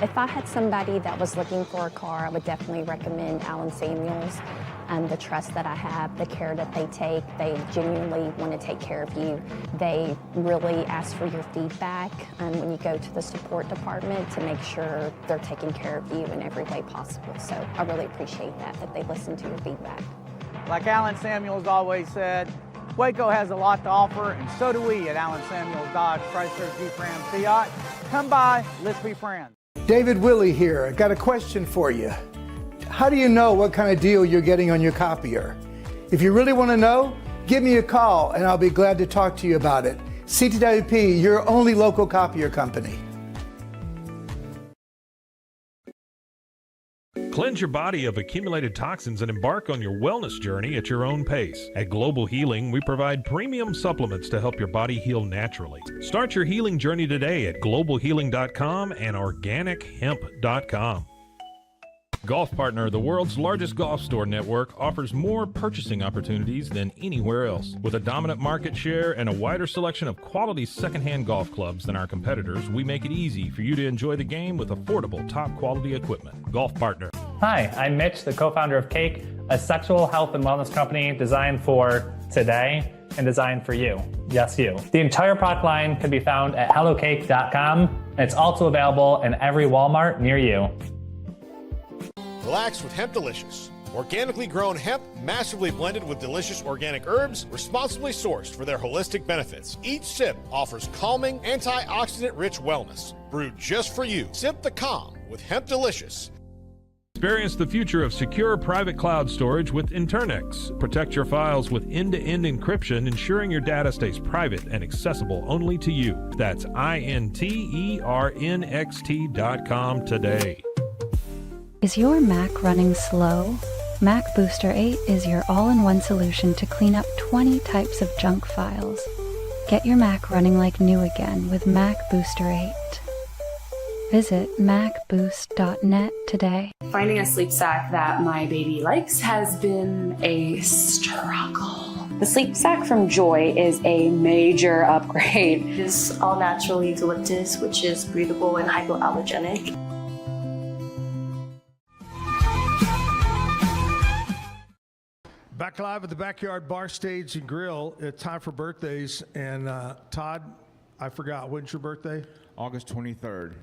If I had somebody that was looking for a car, I would definitely recommend Allen Samuels. The trust that I have, the care that they take, they genuinely want to take care of you. They really ask for your feedback when you go to the support department to make sure they're taking care of you in every way possible. So I really appreciate that they listen to your feedback. Like Allen Samuels always said, Waco has a lot to offer, and so do we at Allen Samuels Dodge, Chrysler, Jeep, Ram, Fiat. Come by, let's be friends. David Willey here. I got a question for you. How do you know what kind of deal you're getting on your copier? If you really want to know, give me a call and I'll be glad to talk to you about it. CTWP, your only local copier company. Cleanse your body of accumulated toxins and embark on your wellness journey at your own pace. At Global Healing, we provide premium supplements to help your body heal naturally. Start your healing journey today at globalhealing.com and organichemp.com. Golf Partner, the world's largest golf store network, offers more purchasing opportunities than anywhere else. With a dominant market share and a wider selection of quality secondhand golf clubs than our competitors, we make it easy for you to enjoy the game with affordable, top-quality equipment. Golf Partner. Hi, I'm Mitch, the co-founder of Cake, a sexual health and wellness company designed for today and designed for you. Yes, you. The entire product line can be found at hellocake.com, and it's also available in every Walmart near you. Relax with Hemp Delicious. Organically grown hemp, massively blended with delicious organic herbs, responsibly sourced for their holistic benefits. Each sip offers calming, antioxidant-rich wellness. Brewed just for you. Sip the calm with Hemp Delicious. Experience the future of secure private cloud storage with Internix. Protect your files with end-to-end encryption, ensuring your data stays private and accessible only to you. That's INTERNXT.com today. Is your Mac running slow? Mac Booster 8 is your all-in-one solution to clean up 20 types of junk files. Get your Mac running like new again with Mac Booster 8. Visit macboost.net today. Finding a sleep sack that my baby likes has been a struggle. The sleep sack from Joy is a major upgrade. It is all natural eucalyptus, which is breathable and hypoallergenic. Back live at the Backyard Bar Stage and Grill. It's time for birthdays. And Todd, I forgot. When's your birthday? August 23rd.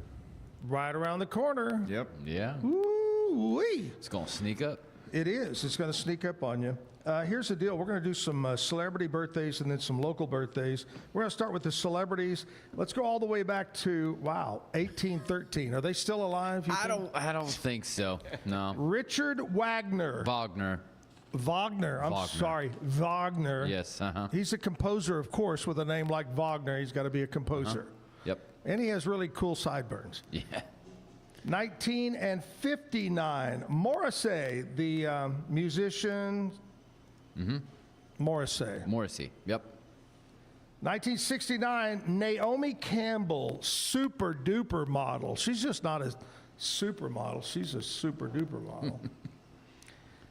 Right around the corner. Yep. Yeah. Woo-wee. It's going to sneak up. It is. It's going to sneak up on you. Here's the deal. We're going to do some celebrity birthdays and then some local birthdays. We're going to start with the celebrities. Let's go all the way back to, 1813. Are they still alive? I don't think so. No. Richard Wagner. Wagner. Wagner. Yes. He's a composer, of course, with a name like Wagner. He's got to be a composer. Yep. And he has really cool sideburns. Yeah. 1959, Morrissey, the musician. Morrissey. Yep. 1969, Naomi Campbell, super duper model. She's just not a supermodel. She's a super duper model.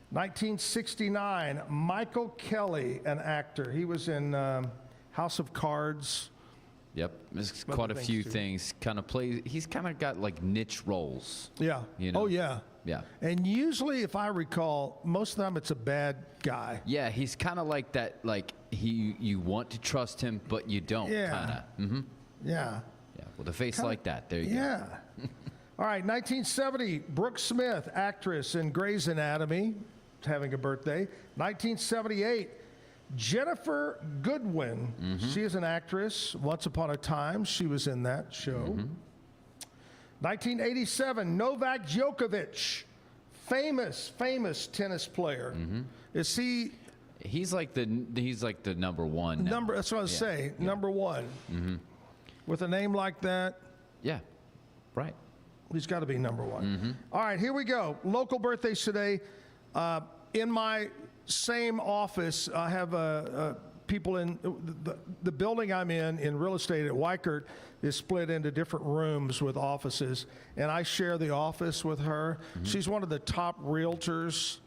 1969, Michael Kelly, an actor. He was in House of Cards. Yep, there's quite a few things. He's kind of got like niche roles. Yeah. You know? Oh yeah. Yeah. And usually, if I recall, most of the time it's a bad guy. Yeah, he's kind of like that. Like you want to trust him, but you don't. Yeah. Kind of. Yeah. Yeah. With a face like that, there you go. Yeah. All right. 1970, Brooke Smith, actress in Grey's Anatomy, having a birthday. 1978. Jennifer Goodwin. She is an actress. Once upon a time, she was in that show. 1987, Novak Djokovic, famous tennis player. Is he? He's like the number one. Now. That's what I was saying. Number one. With a name like that. Yeah. Right. He's got to be number one. All right, here we go. Local birthdays today. In my same office, I have people in the building I'm in real estate at Waco is split into different rooms with offices, and I share the office with her. She's one of the top realtors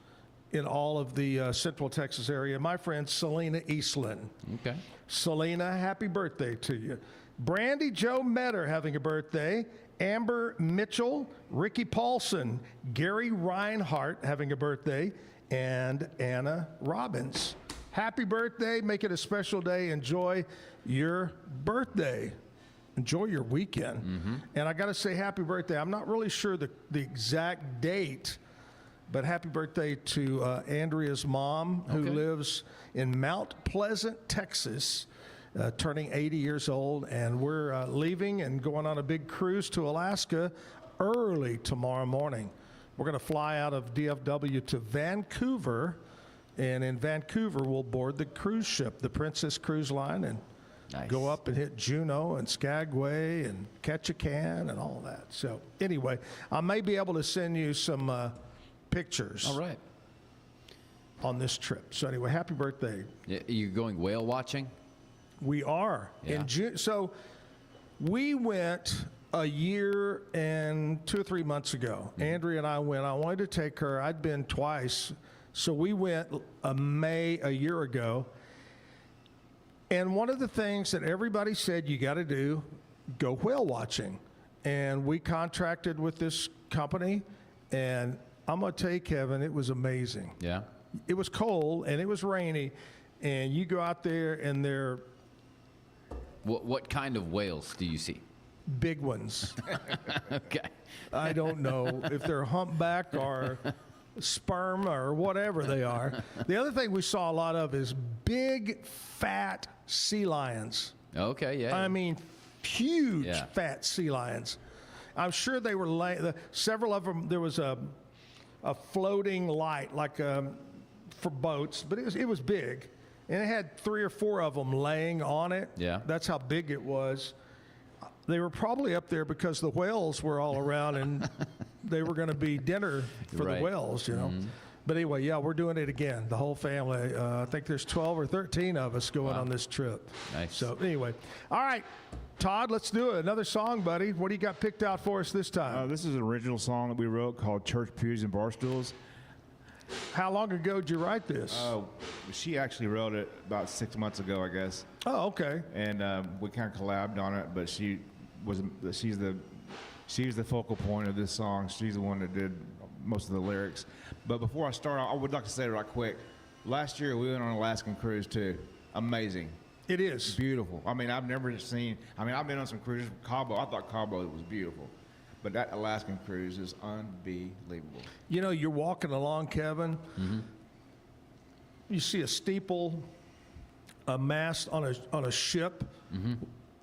in all of the Central Texas area. My friend Selena Eastland. Okay. Selena, happy birthday to you. Brandy Jo Metter having a birthday. Amber Mitchell, Ricky Paulson, Gary Reinhart having a birthday, and Anna Robbins. Happy birthday. Make it a special day. Enjoy your birthday. Enjoy your weekend. And I got to say happy birthday. I'm not really sure the exact date, but happy birthday to Andrea's mom, who lives in Mount Pleasant, Texas, turning 80 years old. And we're leaving and going on a big cruise to Alaska early tomorrow morning. We're going to fly out of DFW to Vancouver, and in Vancouver, we'll board the cruise ship, the Princess Cruise Line, and go up and hit Juneau and Skagway and Ketchikan and all that. So anyway, I may be able to send you some pictures. All right. On this trip. So anyway, happy birthday. You going whale watching? We are. Yeah. In June. So we went a year and 2 or 3 months ago. Andrea and I went. I wanted to take her. I'd been twice. So we went May a year ago. And one of the things that everybody said you got to do, go whale watching. And we contracted with this company. And I'm going to tell you, Kevin, it was amazing. Yeah. It was cold and it was rainy. And you go out there and they're... What kind of whales do you see? Big ones. Okay. I don't know if they're humpback or sperm or whatever they are. The other thing we saw a lot of is big, fat sea lions. Okay, yeah. I mean, huge, fat sea lions. I'm sure they were several of them. There was a floating light, like for boats, but it was big, and it had 3 or 4 of them laying on it. Yeah, that's how big it was. They were probably up there because the whales were all around, and they were going to be dinner for the whales, you know. But anyway, yeah, we're doing it again. The whole family. I think there's 12 or 13 of us going on this trip. Nice. So anyway, all right, Todd, let's do it. Another song, buddy. What do you got picked out for us this time? This is an original song that we wrote called Church Pews and Barstools. How long ago did you write this? She actually wrote it about 6 months ago, I guess. Oh, okay. And we kind of collabed on it, but she's the focal point of this song. She's the one that did most of the lyrics. But before I start, I would like to say right quick. Last year we went on an Alaskan cruise too. Amazing. It is beautiful. I mean, I've never seen. I mean, I've been on some cruises. Cabo. I thought Cabo was beautiful. But that Alaskan cruise is unbelievable. You know, you're walking along, Kevin. Mm-hmm. You see a steeple, a mast on a ship. Mm-hmm.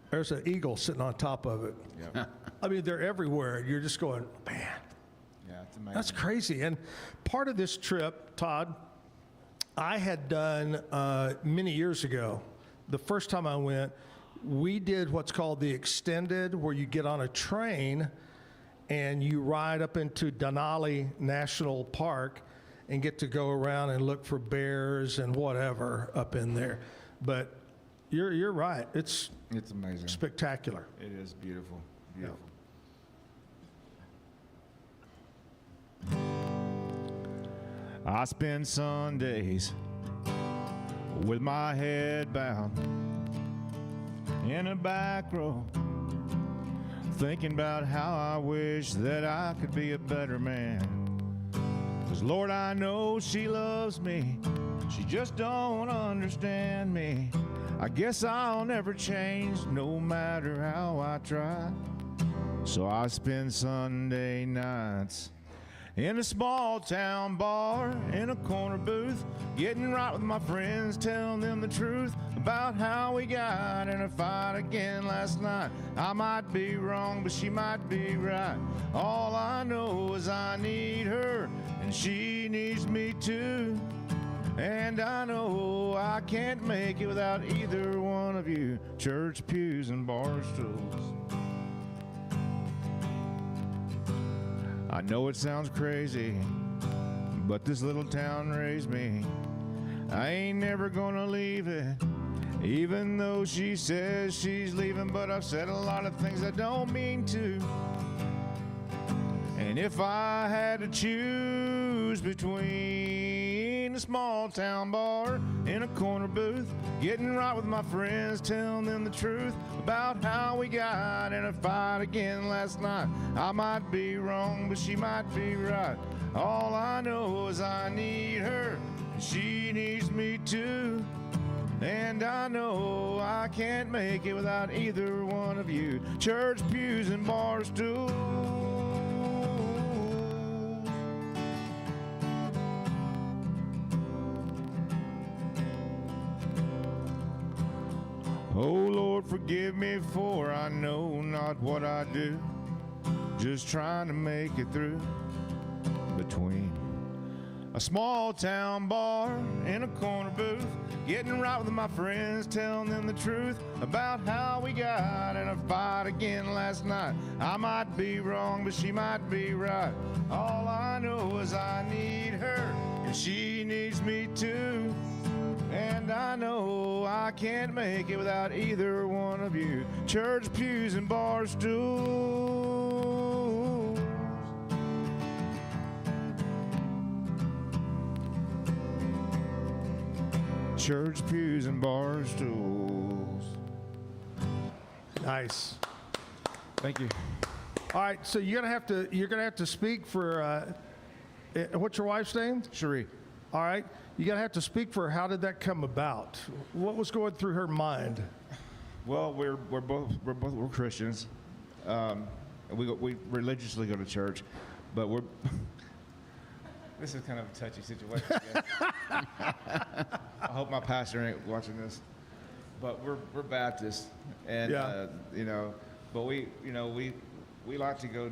There's an eagle sitting on top of it. Yep. I mean, they're everywhere. You're just going, man. Yeah, it's amazing. That's crazy. And part of this trip, Todd, I had done many years ago. The first time I went, we did what's called the extended, where you get on a train and you ride up into Denali National Park and get to go around and look for bears and whatever up in there. But you're right. It's amazing. Spectacular. It is beautiful. Beautiful. Yeah. I spend Sundays with my head bowed in a back row, thinking about how I wish that I could be a better man. 'Cause Lord, I know she loves me, she just don't understand me. I guess I'll never change, no matter how I try. So I spend Sunday nights in a small town bar, in a corner booth, getting right with my friends, telling them the truth about how we got in a fight again last night. I might be wrong, but she might be right. All I know is I need her, and she needs me too. And I know I can't make it without either one of you, church pews and bar stools. I know it sounds crazy, but this little town raised me. I ain't never gonna leave it, even though she says she's leaving. But I've said a lot of things I don't mean to. And if I had to choose between a small town bar in a corner booth, getting right with my friends, telling them the truth about how we got in a fight again last night, I might be wrong, but she might be right. All I know is I need her, and she needs me too. And I know I can't make it without either one of you, church pews and bar stools. Oh Lord, forgive me, for I know not what I do, just trying to make it through between a small town bar in a corner booth, getting right with my friends, telling them the truth about how we got in a fight again last night. I might be wrong, but she might be right. All I know is I need her, and she needs me too. And I know I can't make it without either one of you, church pews and bar stools. Church pews and bar stools. Nice. Thank you. All right, so you're gonna have to speak for what's your wife's name? Cherie. All right, you're gonna have to speak for her. How did that come about? What was going through her mind? Well, we're both Christians. We religiously go to church, but we're. This is kind of a touchy situation. I hope my pastor ain't watching this, but we're Baptists, and but we like to go.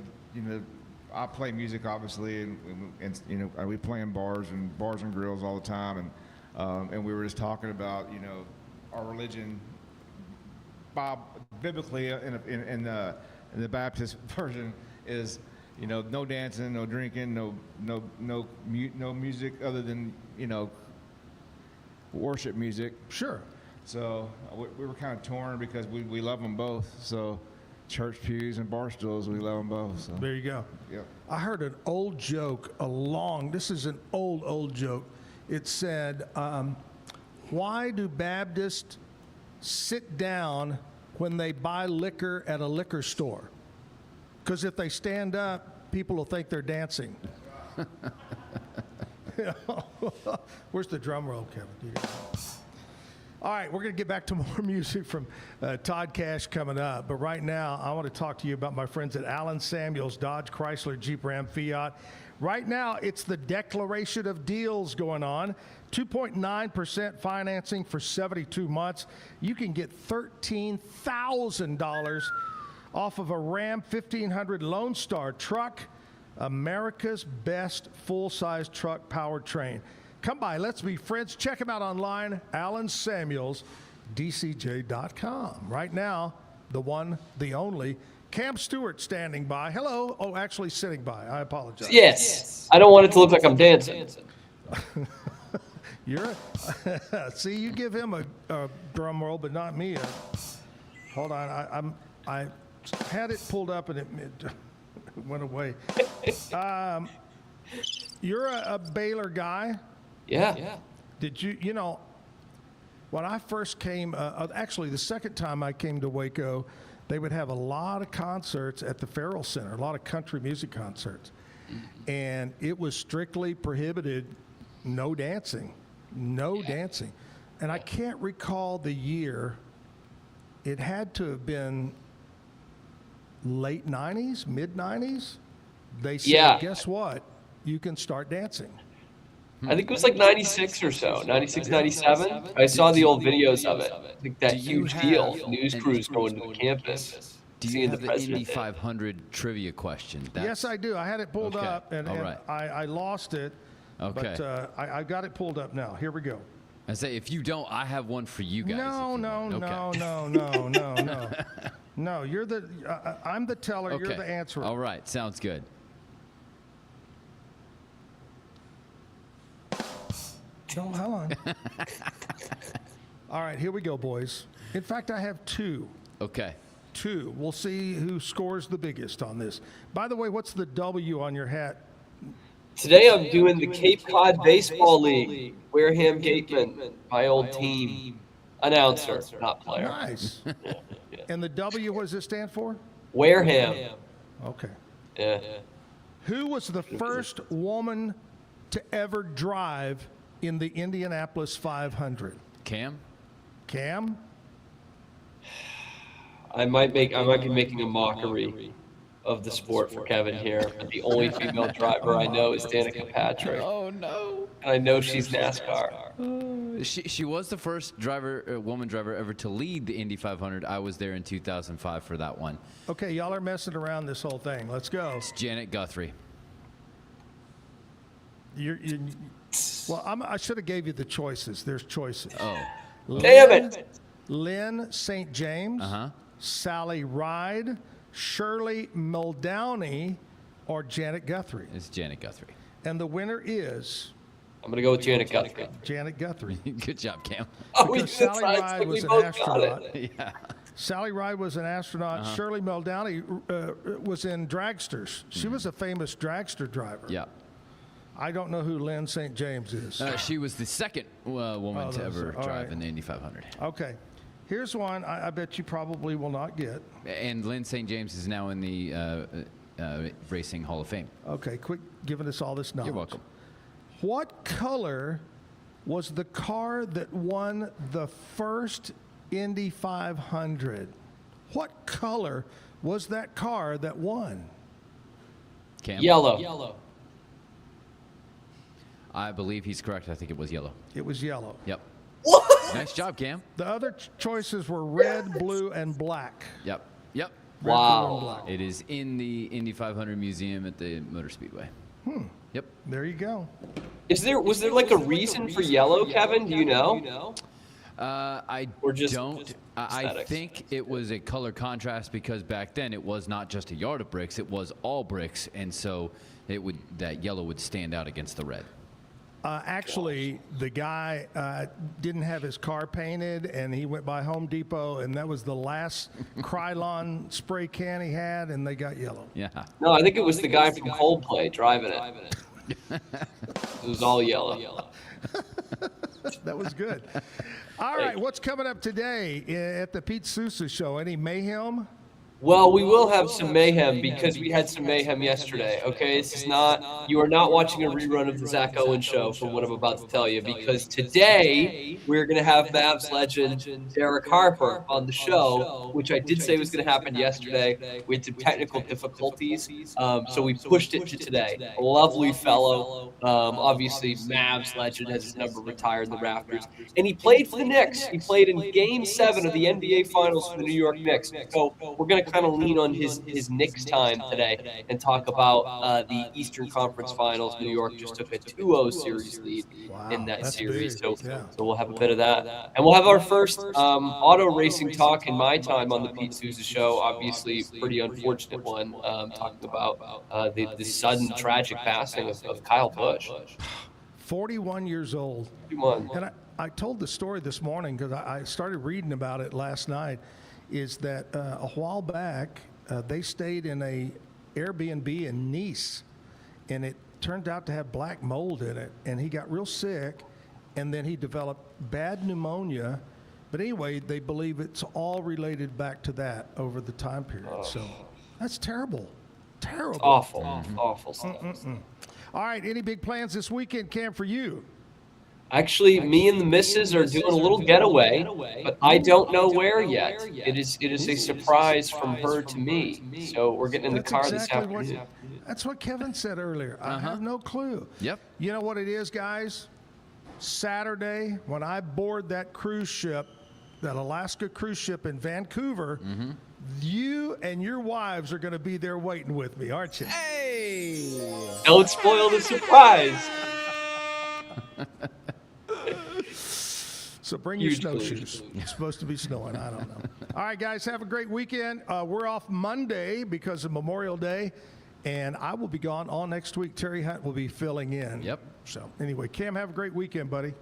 I play music obviously, and we play in bars and grills all the time, and we were just talking about our religion, biblically in the Baptist version is You know, no dancing, no drinking, no music other than, you know, worship music. Sure. So we were kind of torn because we love them both. So church pews and bar stools, we love them both. So. There you go. Yep. I heard an old joke this is an old joke. It said, why do Baptists sit down when they buy liquor at a liquor store? Because if they stand up, people will think they're dancing. Where's the drum roll, Kevin? All right, we're going to get back to more music from Todd Cash coming up. But right now, I want to talk to you about my friends at Allen Samuels, Dodge, Chrysler, Jeep, Ram, Fiat. Right now, it's the declaration of deals going on. 2.9% financing for 72 months. You can get $13,000 off of a Ram 1500 Lone Star truck, America's best full-size truck powertrain. Come by, let's be friends. Check them out online, Allen Samuels, DCJ.com. Right now, the one, the only, Cam Stewart standing by. Hello. Oh, actually sitting by. I apologize. Yes. I don't want it to look like I'm dancing. See, you give him a drum roll, but not me. Hold on. I had it pulled up and it went away. You're a Baylor guy. Yeah. Did you know, when I first came, actually the second time I came to Waco, they would have a lot of concerts at the Farrell Center, a lot of country music concerts. And it was strictly prohibited, no dancing. And I can't recall the year. It had to have been late 90s, mid 90s. They said, guess what? You can start dancing. I think it was like 96 or so, 96, 97. I saw the old videos of it. Like that huge deal. News crews going to the campus. Do you have the Indy 500 trivia question? Yes, I do. I had it pulled up, and, All right. I lost it. Okay. But I got it pulled up now. Here we go. I say, if you don't, I have one for you guys. No. No, you're the. I'm the teller. Okay. You're the answerer. All right. Sounds good. No, hold on. All right, here we go, boys. In fact, I have two. Okay. Two. We'll see who scores the biggest on this. By the way, what's the W on your hat? Today I'm doing the Cape Cod Baseball League. Wareham Gateman, my old team. Announcer, not player. Nice. And the W, what does it stand for? Wareham. Okay. Yeah. Who was the first woman to ever drive in the Indianapolis 500? Cam? I might be making a mockery of the sport for Kevin here, but the only female driver I know is Danica Patrick. Oh no! And I know she's NASCAR. She was the first woman driver ever to lead the Indy 500. I was there in 2005 for that one. Okay, y'all are messing around this whole thing. Let's go. It's Janet Guthrie. I should have gave you the choices. There's choices. Oh. Damn it! Lynn St. James, Sally Ride, Shirley Muldowney, or Janet Guthrie. It's Janet Guthrie. And the winner is... I'm going to go with Janet Guthrie. Janet Guthrie. Good job, Cam. Because Sally Ride was an astronaut. Yeah. Sally Ride was an astronaut. Shirley Muldowney was in dragsters. She was a famous dragster driver. Yeah. I don't know who Lynn St. James is. She was the second woman to ever drive in the Indy 500. Okay. Here's one I bet you probably will not get. And Lynn St. James is now in the Racing Hall of Fame. Okay, quick giving us all this knowledge. You're welcome. What color was the car that won the first Indy 500? What color was that car that won? Cam? Yellow. I believe he's correct. I think it was yellow. It was yellow. Yep. What? Nice job, Cam. The other choices were red, blue, and black. Yep. Red, Wow. blue, and black. It is in the Indy 500 Museum at the Motor Speedway. Yep. There you go. Was there like a reason for yellow, Kevin? Do you know? I think it was a color contrast because back then it was not just a yard of bricks, it was all bricks, and so that yellow would stand out against the red. Actually, the guy didn't have his car painted, and he went by Home Depot, and that was the last Krylon spray can he had, and they got yellow. Yeah. No, I think it was the guy from Coldplay driving it. It was all yellow. That was good. All right, what's coming up today at the Pete Sousa Show? Any mayhem? Well, we will have some mayhem because we had some mayhem yesterday, okay? This is not, you are not watching a rerun of the Zack Owen show from what I'm about to tell you, because today we're going to have Mavs legend Derek Harper on the show, which I did say was going to happen yesterday. We had some technical difficulties, so we pushed it to today. A lovely fellow, obviously Mavs legend, has his number retired in the rafters, and he played for the Knicks. He played in Game 7 of the NBA Finals for the New York Knicks. So we're going to kind of lean on his Knicks time today and talk about the Eastern Conference Finals. New York just took a 2-0 series lead in that series. So we'll have a bit of that. And we'll have our first auto racing talk in my time on the Pete Sousa Show. Obviously, pretty unfortunate one, talking about the sudden tragic passing of Kyle Busch. 41 years old. 41. And I told the story this morning because I started reading about it last night. Is that a while back they stayed in a Airbnb in Nice, and it turned out to have black mold in it, and he got real sick, and then he developed bad pneumonia. But anyway, they believe it's all related back to that over the time period. So that's terrible. Terrible. Awful. Awful stuff. All right, any big plans this weekend, Cam, for you? Actually, me and the missus are doing a little getaway, but I don't know where yet. It is a surprise from her to me. So we're getting in the car this afternoon. That's what Kevin said earlier. I have no clue. Yep. You know what it is, guys? Saturday, when I board that cruise ship, that Alaska cruise ship in Vancouver, you and your wives are going to be there waiting with me, aren't you? Hey! Don't spoil the surprise. So bring your snowshoes. It's supposed to be snowing. I don't know. All right, guys, have a great weekend. We're off Monday because of Memorial Day, and I will be gone all next week. Terry Hunt will be filling in. Yep. So anyway, Cam, have a great weekend, buddy.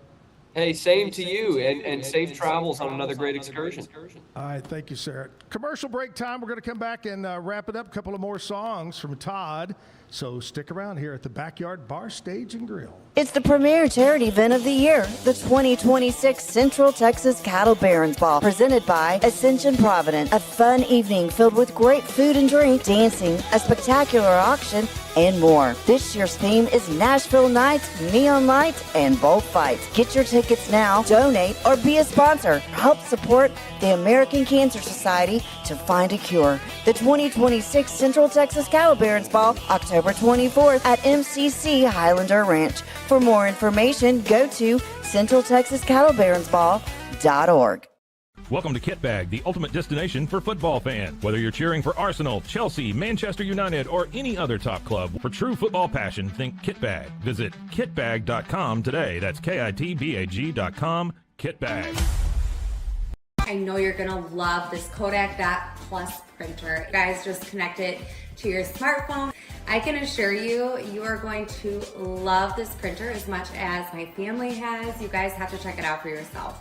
Hey, same to you, and safe travels on another great excursion. All right, thank you, Sarah. Commercial break time. We're going to come back and wrap it up. A couple of more songs from Todd. So stick around here at the Backyard Bar, Stage, and Grill. It's the premier charity event of the year, the 2026 Central Texas Cattle Barons Ball, presented by Ascension Providence. A fun evening filled with great food and drink, dancing, a spectacular auction, and more. This year's theme is Nashville Nights, Neon Lights, and Bullfights. Get your tickets now, donate, or be a sponsor. Help support the American Cancer Society to find a cure. The 2026 Central Texas Cattle Barons Ball, October 24th at MCC Highlander Ranch. For more information, go to CentralTexasCattleBaronsBall.org. Welcome to Kitbag, the ultimate destination for football fans. Whether you're cheering for Arsenal, Chelsea, Manchester United, or any other top club, for true football passion, think Kitbag. Visit kitbag.com today. That's KITBAG.com. Kitbag. I know you're gonna love this Kodak Dot Plus printer. You guys just connect it to your smartphone. I can assure you, you are going to love this printer as much as my family has. You guys have to check it out for yourself.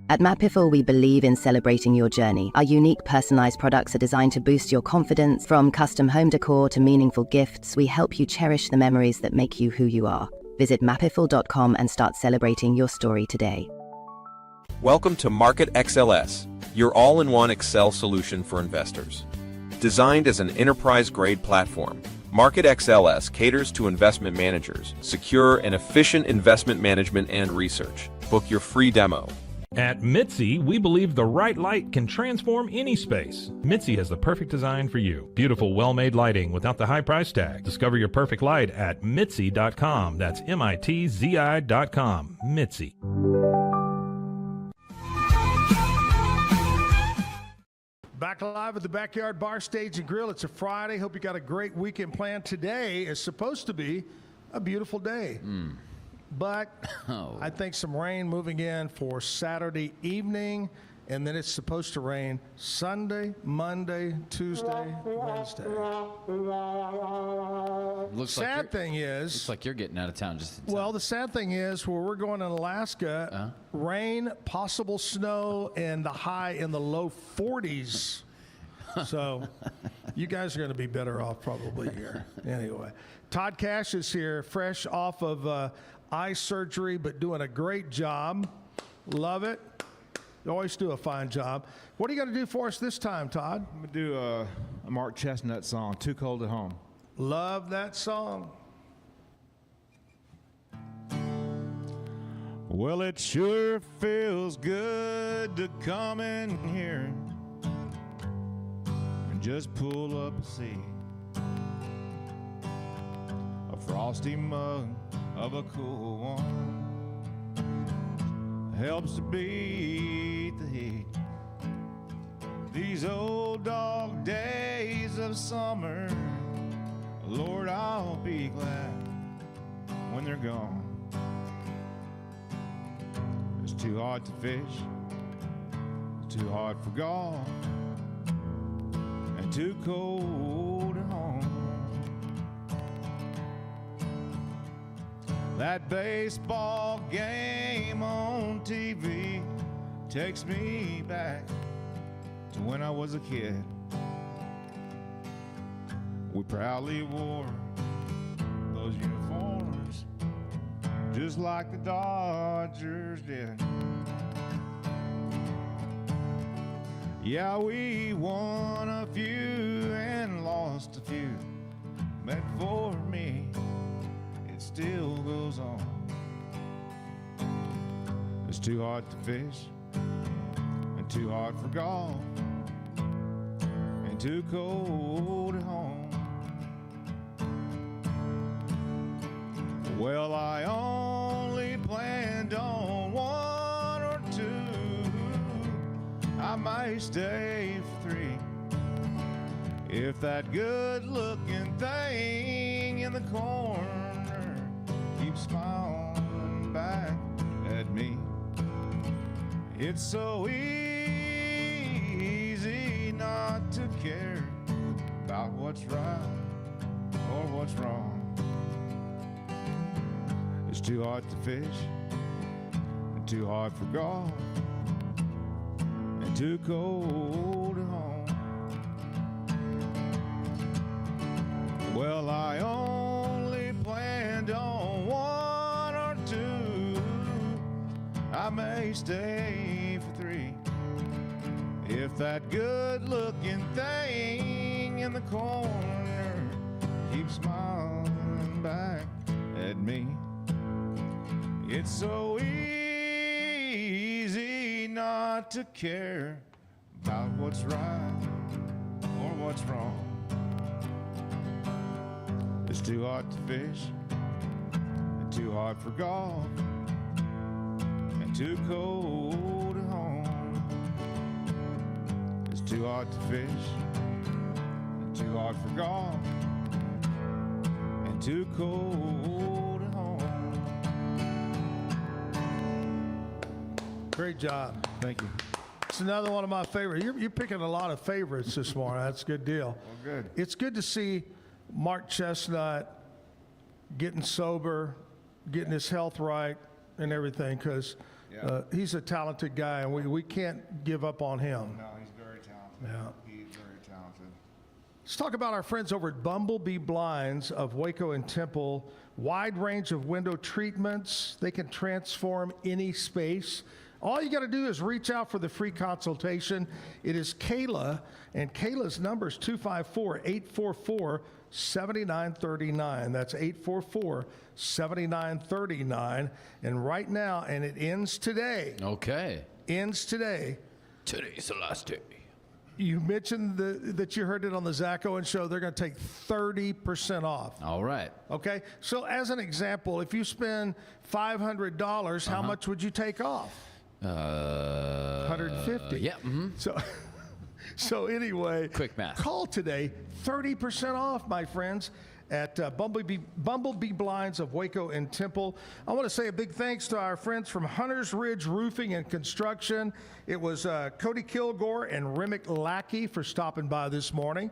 At Mapiful, we believe in celebrating your journey. Our unique personalized products are designed to boost your confidence. From custom home decor to meaningful gifts, we help you cherish the memories that make you who you are. Visit mapiful.com and start celebrating your story today. Welcome to Market XLS, your all-in-one Excel solution for investors. Designed as an enterprise-grade platform, Market XLS caters to investment managers, secure and efficient investment management and research. Book your free demo. At Mitzi, we believe the right light can transform any space. Mitzi has the perfect design for you. Beautiful, well-made lighting without the high price tag. Discover your perfect light at Mitzi.com. That's MITZI.com. Mitzi. Back live at the Backyard Bar, Stage and Grill. It's a Friday. Hope you got a great weekend planned. Today is supposed to be a beautiful day. But I think some rain moving in for Saturday evening, and then it's supposed to rain Sunday, Monday, Tuesday, Wednesday. Looks like you're getting out of town just in time. Well, the sad thing is, where we're going in Alaska, rain, possible snow, and the high in the low 40s. So you guys are going to be better off probably here. Anyway, Todd Cash is here, fresh off of eye surgery, but doing a great job. Love it. You always do a fine job. What are you going to do for us this time, Todd? I'm going to do a Mark Chestnut song, Too Cold at Home. Love that song. Well, it sure feels good to come in here and just pull up a seat. A frosty mug of a cool one helps to beat the heat. These old dog days of summer, Lord, I'll be glad when they're gone. It's too hot to fish, it's too hot for golf, and too cold at home. That baseball game on TV takes me back to when I was a kid. We proudly wore those uniforms just like the Dodgers did. Yeah, we won a few and lost a few, but for me, still goes on. It's too hot to fish and too hot for golf and too cold at home. Well, I only planned on one or two. I may stay for three if that good-looking thing in the corner keeps smiling back at me. It's so easy not to care about what's right or what's wrong. It's too hot to fish and too hot for golf and too cold at home. Well, I only planned on one or two. I may stay for three if that good-looking thing in the corner keeps smiling back at me. It's so easy not to care about what's right or what's wrong. It's too hot to fish and too hot for golf and too cold at home. It's too hot to fish and too hot for golf and too cold at home. Great job. Thank you. It's another one of my favorites. You're picking a lot of favorites this morning. That's a good deal. Well, good. It's good to see Mark Chestnut getting sober, getting his health right and everything, because he's a talented guy, and we can't give up on him. No, he's very talented. Yeah. He's very talented. Let's talk about our friends over at Bumblebee Blinds of Waco and Temple. Wide range of window treatments. They can transform any space. All you got to do is reach out for the free consultation. It is Kayla, and Kayla's number is 254-844 844-7939. That's 844-7939. And right now, and it ends today. Okay. Ends today. Today's the last day. You mentioned that you heard it on the Zack Owen show. They're going to take 30% off. All right. Okay. So as an example, if you spend $500, how much would you take off? 150. Yeah. So anyway, quick math. Call today, 30% off, my friends, at Bumblebee Blinds of Waco and Temple. I want to say a big thanks to our friends from Hunters Ridge Roofing and Construction. It was Cody Kilgore and Remick Lackey for stopping by this morning.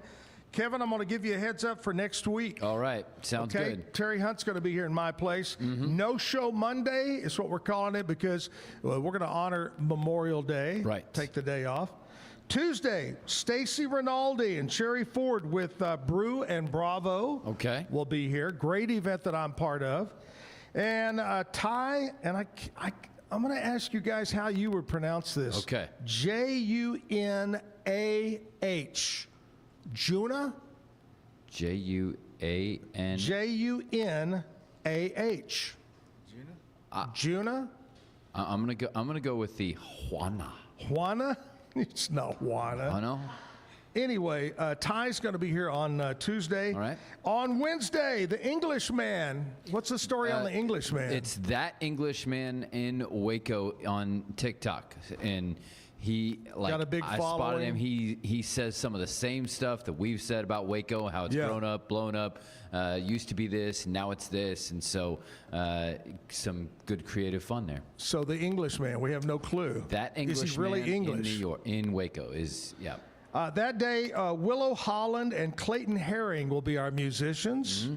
Kevin, I'm going to give you a heads up for next week. All right. Sounds good. Terry Hunt's going to be here in my place. No show Monday is what we're calling it because we're going to honor Memorial Day. Right. Take the day off. Tuesday, Stacy Rinaldi and Sherry Ford with Brew and Bravo. Okay. Will be here. Great event that I'm part of. And Ty, and I'm going to ask you guys how you would pronounce this. Okay. Junah. Junah? J-U-A-N. J-U-N-A-H. Junah? I'm gonna go with the Juana. Juana? It's not Juana. I know. Anyway, Ty's going to be here on Tuesday. All right. On Wednesday, the Englishman. What's the story on the Englishman? It's that Englishman in Waco on TikTok, and he got a big I following. spotted him. He says some of the same stuff that we've said about Waco, how it's grown up, blown up. Used to be this, now it's this, and so some good creative fun there. So the Englishman, we have no clue. That Englishman is he really English? in New York, in Waco, is that day, Willow Holland and Clayton Herring will be our musicians.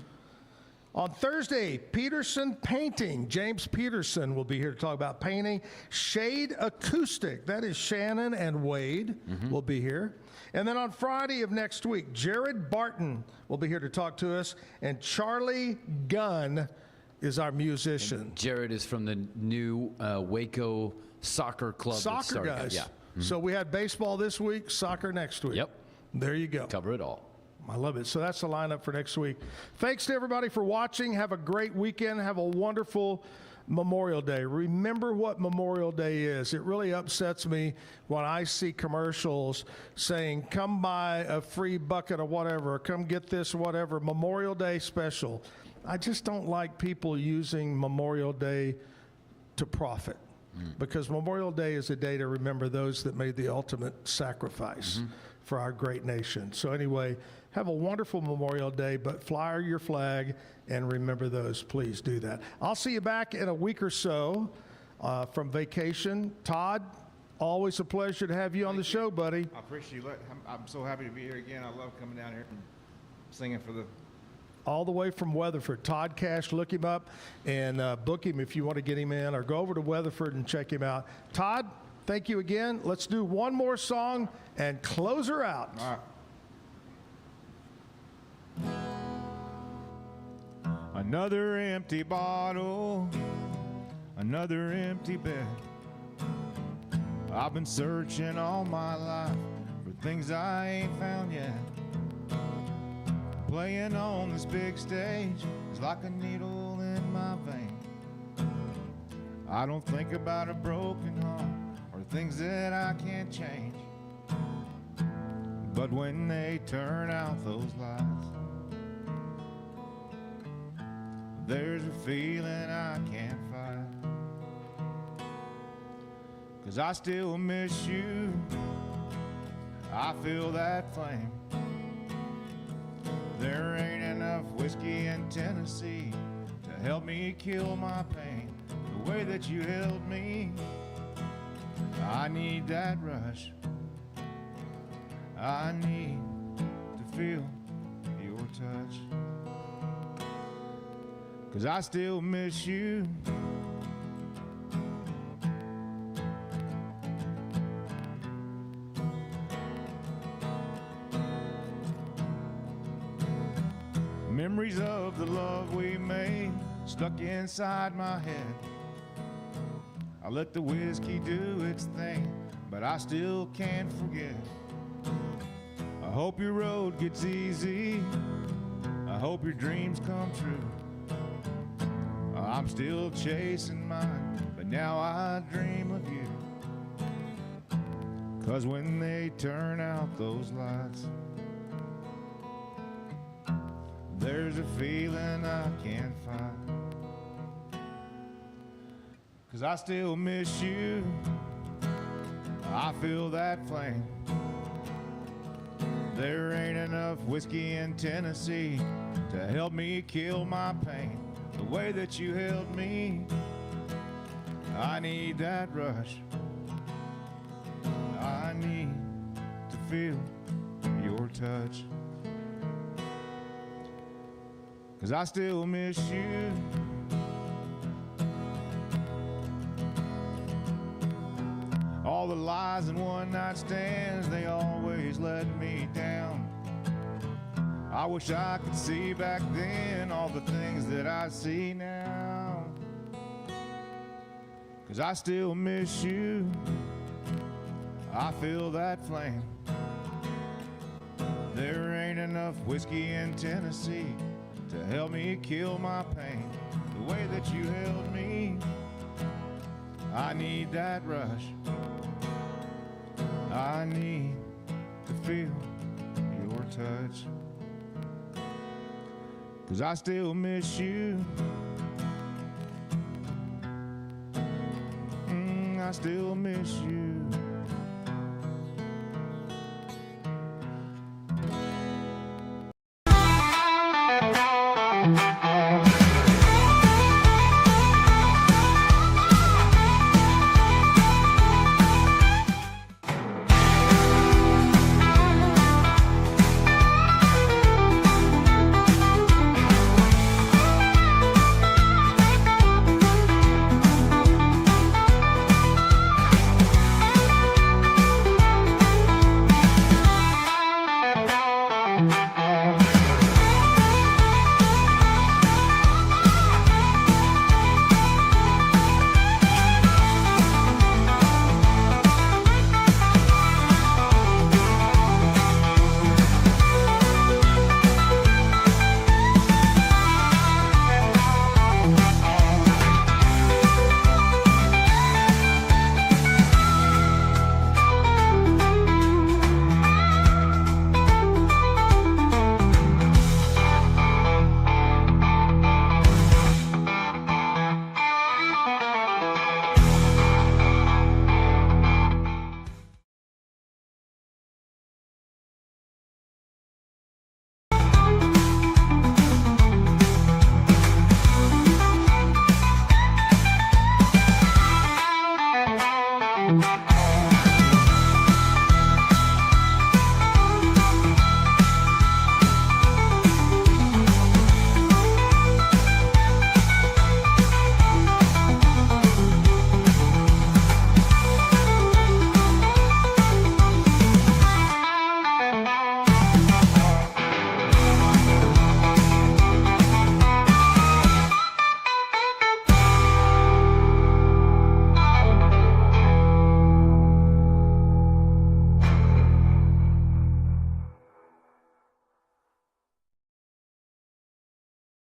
On Thursday, Peterson Painting. James Peterson will be here to talk about painting. Shade Acoustic. That is Shannon and Wade will be here. And then on Friday of next week, Jared Barton will be here to talk to us. And Charlie Gunn is our musician. And Jared is from the new Waco soccer club. Soccer guys. Yeah. So we had baseball this week, soccer next week. Yep. There you go. Cover it all. I love it. So that's the lineup for next week. Thanks to everybody for watching. Have a great weekend. Have a wonderful Memorial Day. Remember what Memorial Day is. It really upsets me when I see commercials saying, come buy a free bucket of whatever, or come get this whatever, Memorial Day special. I just don't like people using Memorial Day to profit. Because Memorial Day is a day to remember those that made the ultimate sacrifice for our great nation. So anyway, have a wonderful Memorial Day, but fly your flag and remember those. Please do that. I'll see you back in a week or so from vacation. Todd, always a pleasure to have you on the show, buddy. I appreciate it. I'm so happy to be here again. I love coming down here and singing for the... All the way from Weatherford. Todd Cash, look him up and book him if you want to get him in, or go over to Weatherford and check him out. Todd, thank you again. Let's do one more song and close her out. All right. Another empty bottle, another empty bed. I've been searching all my life for things I ain't found yet. Playing on this big stage is like a needle in my vein. I don't think about a broken heart or things that I can't change. But when they turn out those lights, there's a feeling I can't fight. 'Cause I still miss you, I feel that flame. There ain't enough whiskey in Tennessee to help me kill my pain the way that you held me. I need that rush. I need to feel your touch. 'Cause I still miss you. Memories of the love we made stuck inside my head. I let the whiskey do its thing, but I still can't forget. I hope your road gets easy hope your dreams come true. I'm still chasing mine, but now I dream of you. 'Cause when they turn out those lights, there's a feeling I can't fight. 'Cause I still miss you. I feel that flame. There ain't enough whiskey in Tennessee to help me kill my pain the way that you held me. I need that rush. I need to feel your touch. 'Cause I still miss you. All the lies and one-night stands, they always let me down. I wish I could see back then all the things that I see now. 'Cause I still miss you. I feel that flame. There ain't enough whiskey in Tennessee to help me kill my pain the way that you held me. I need that rush. I need to feel your touch. 'Cause I still miss you. I still miss you.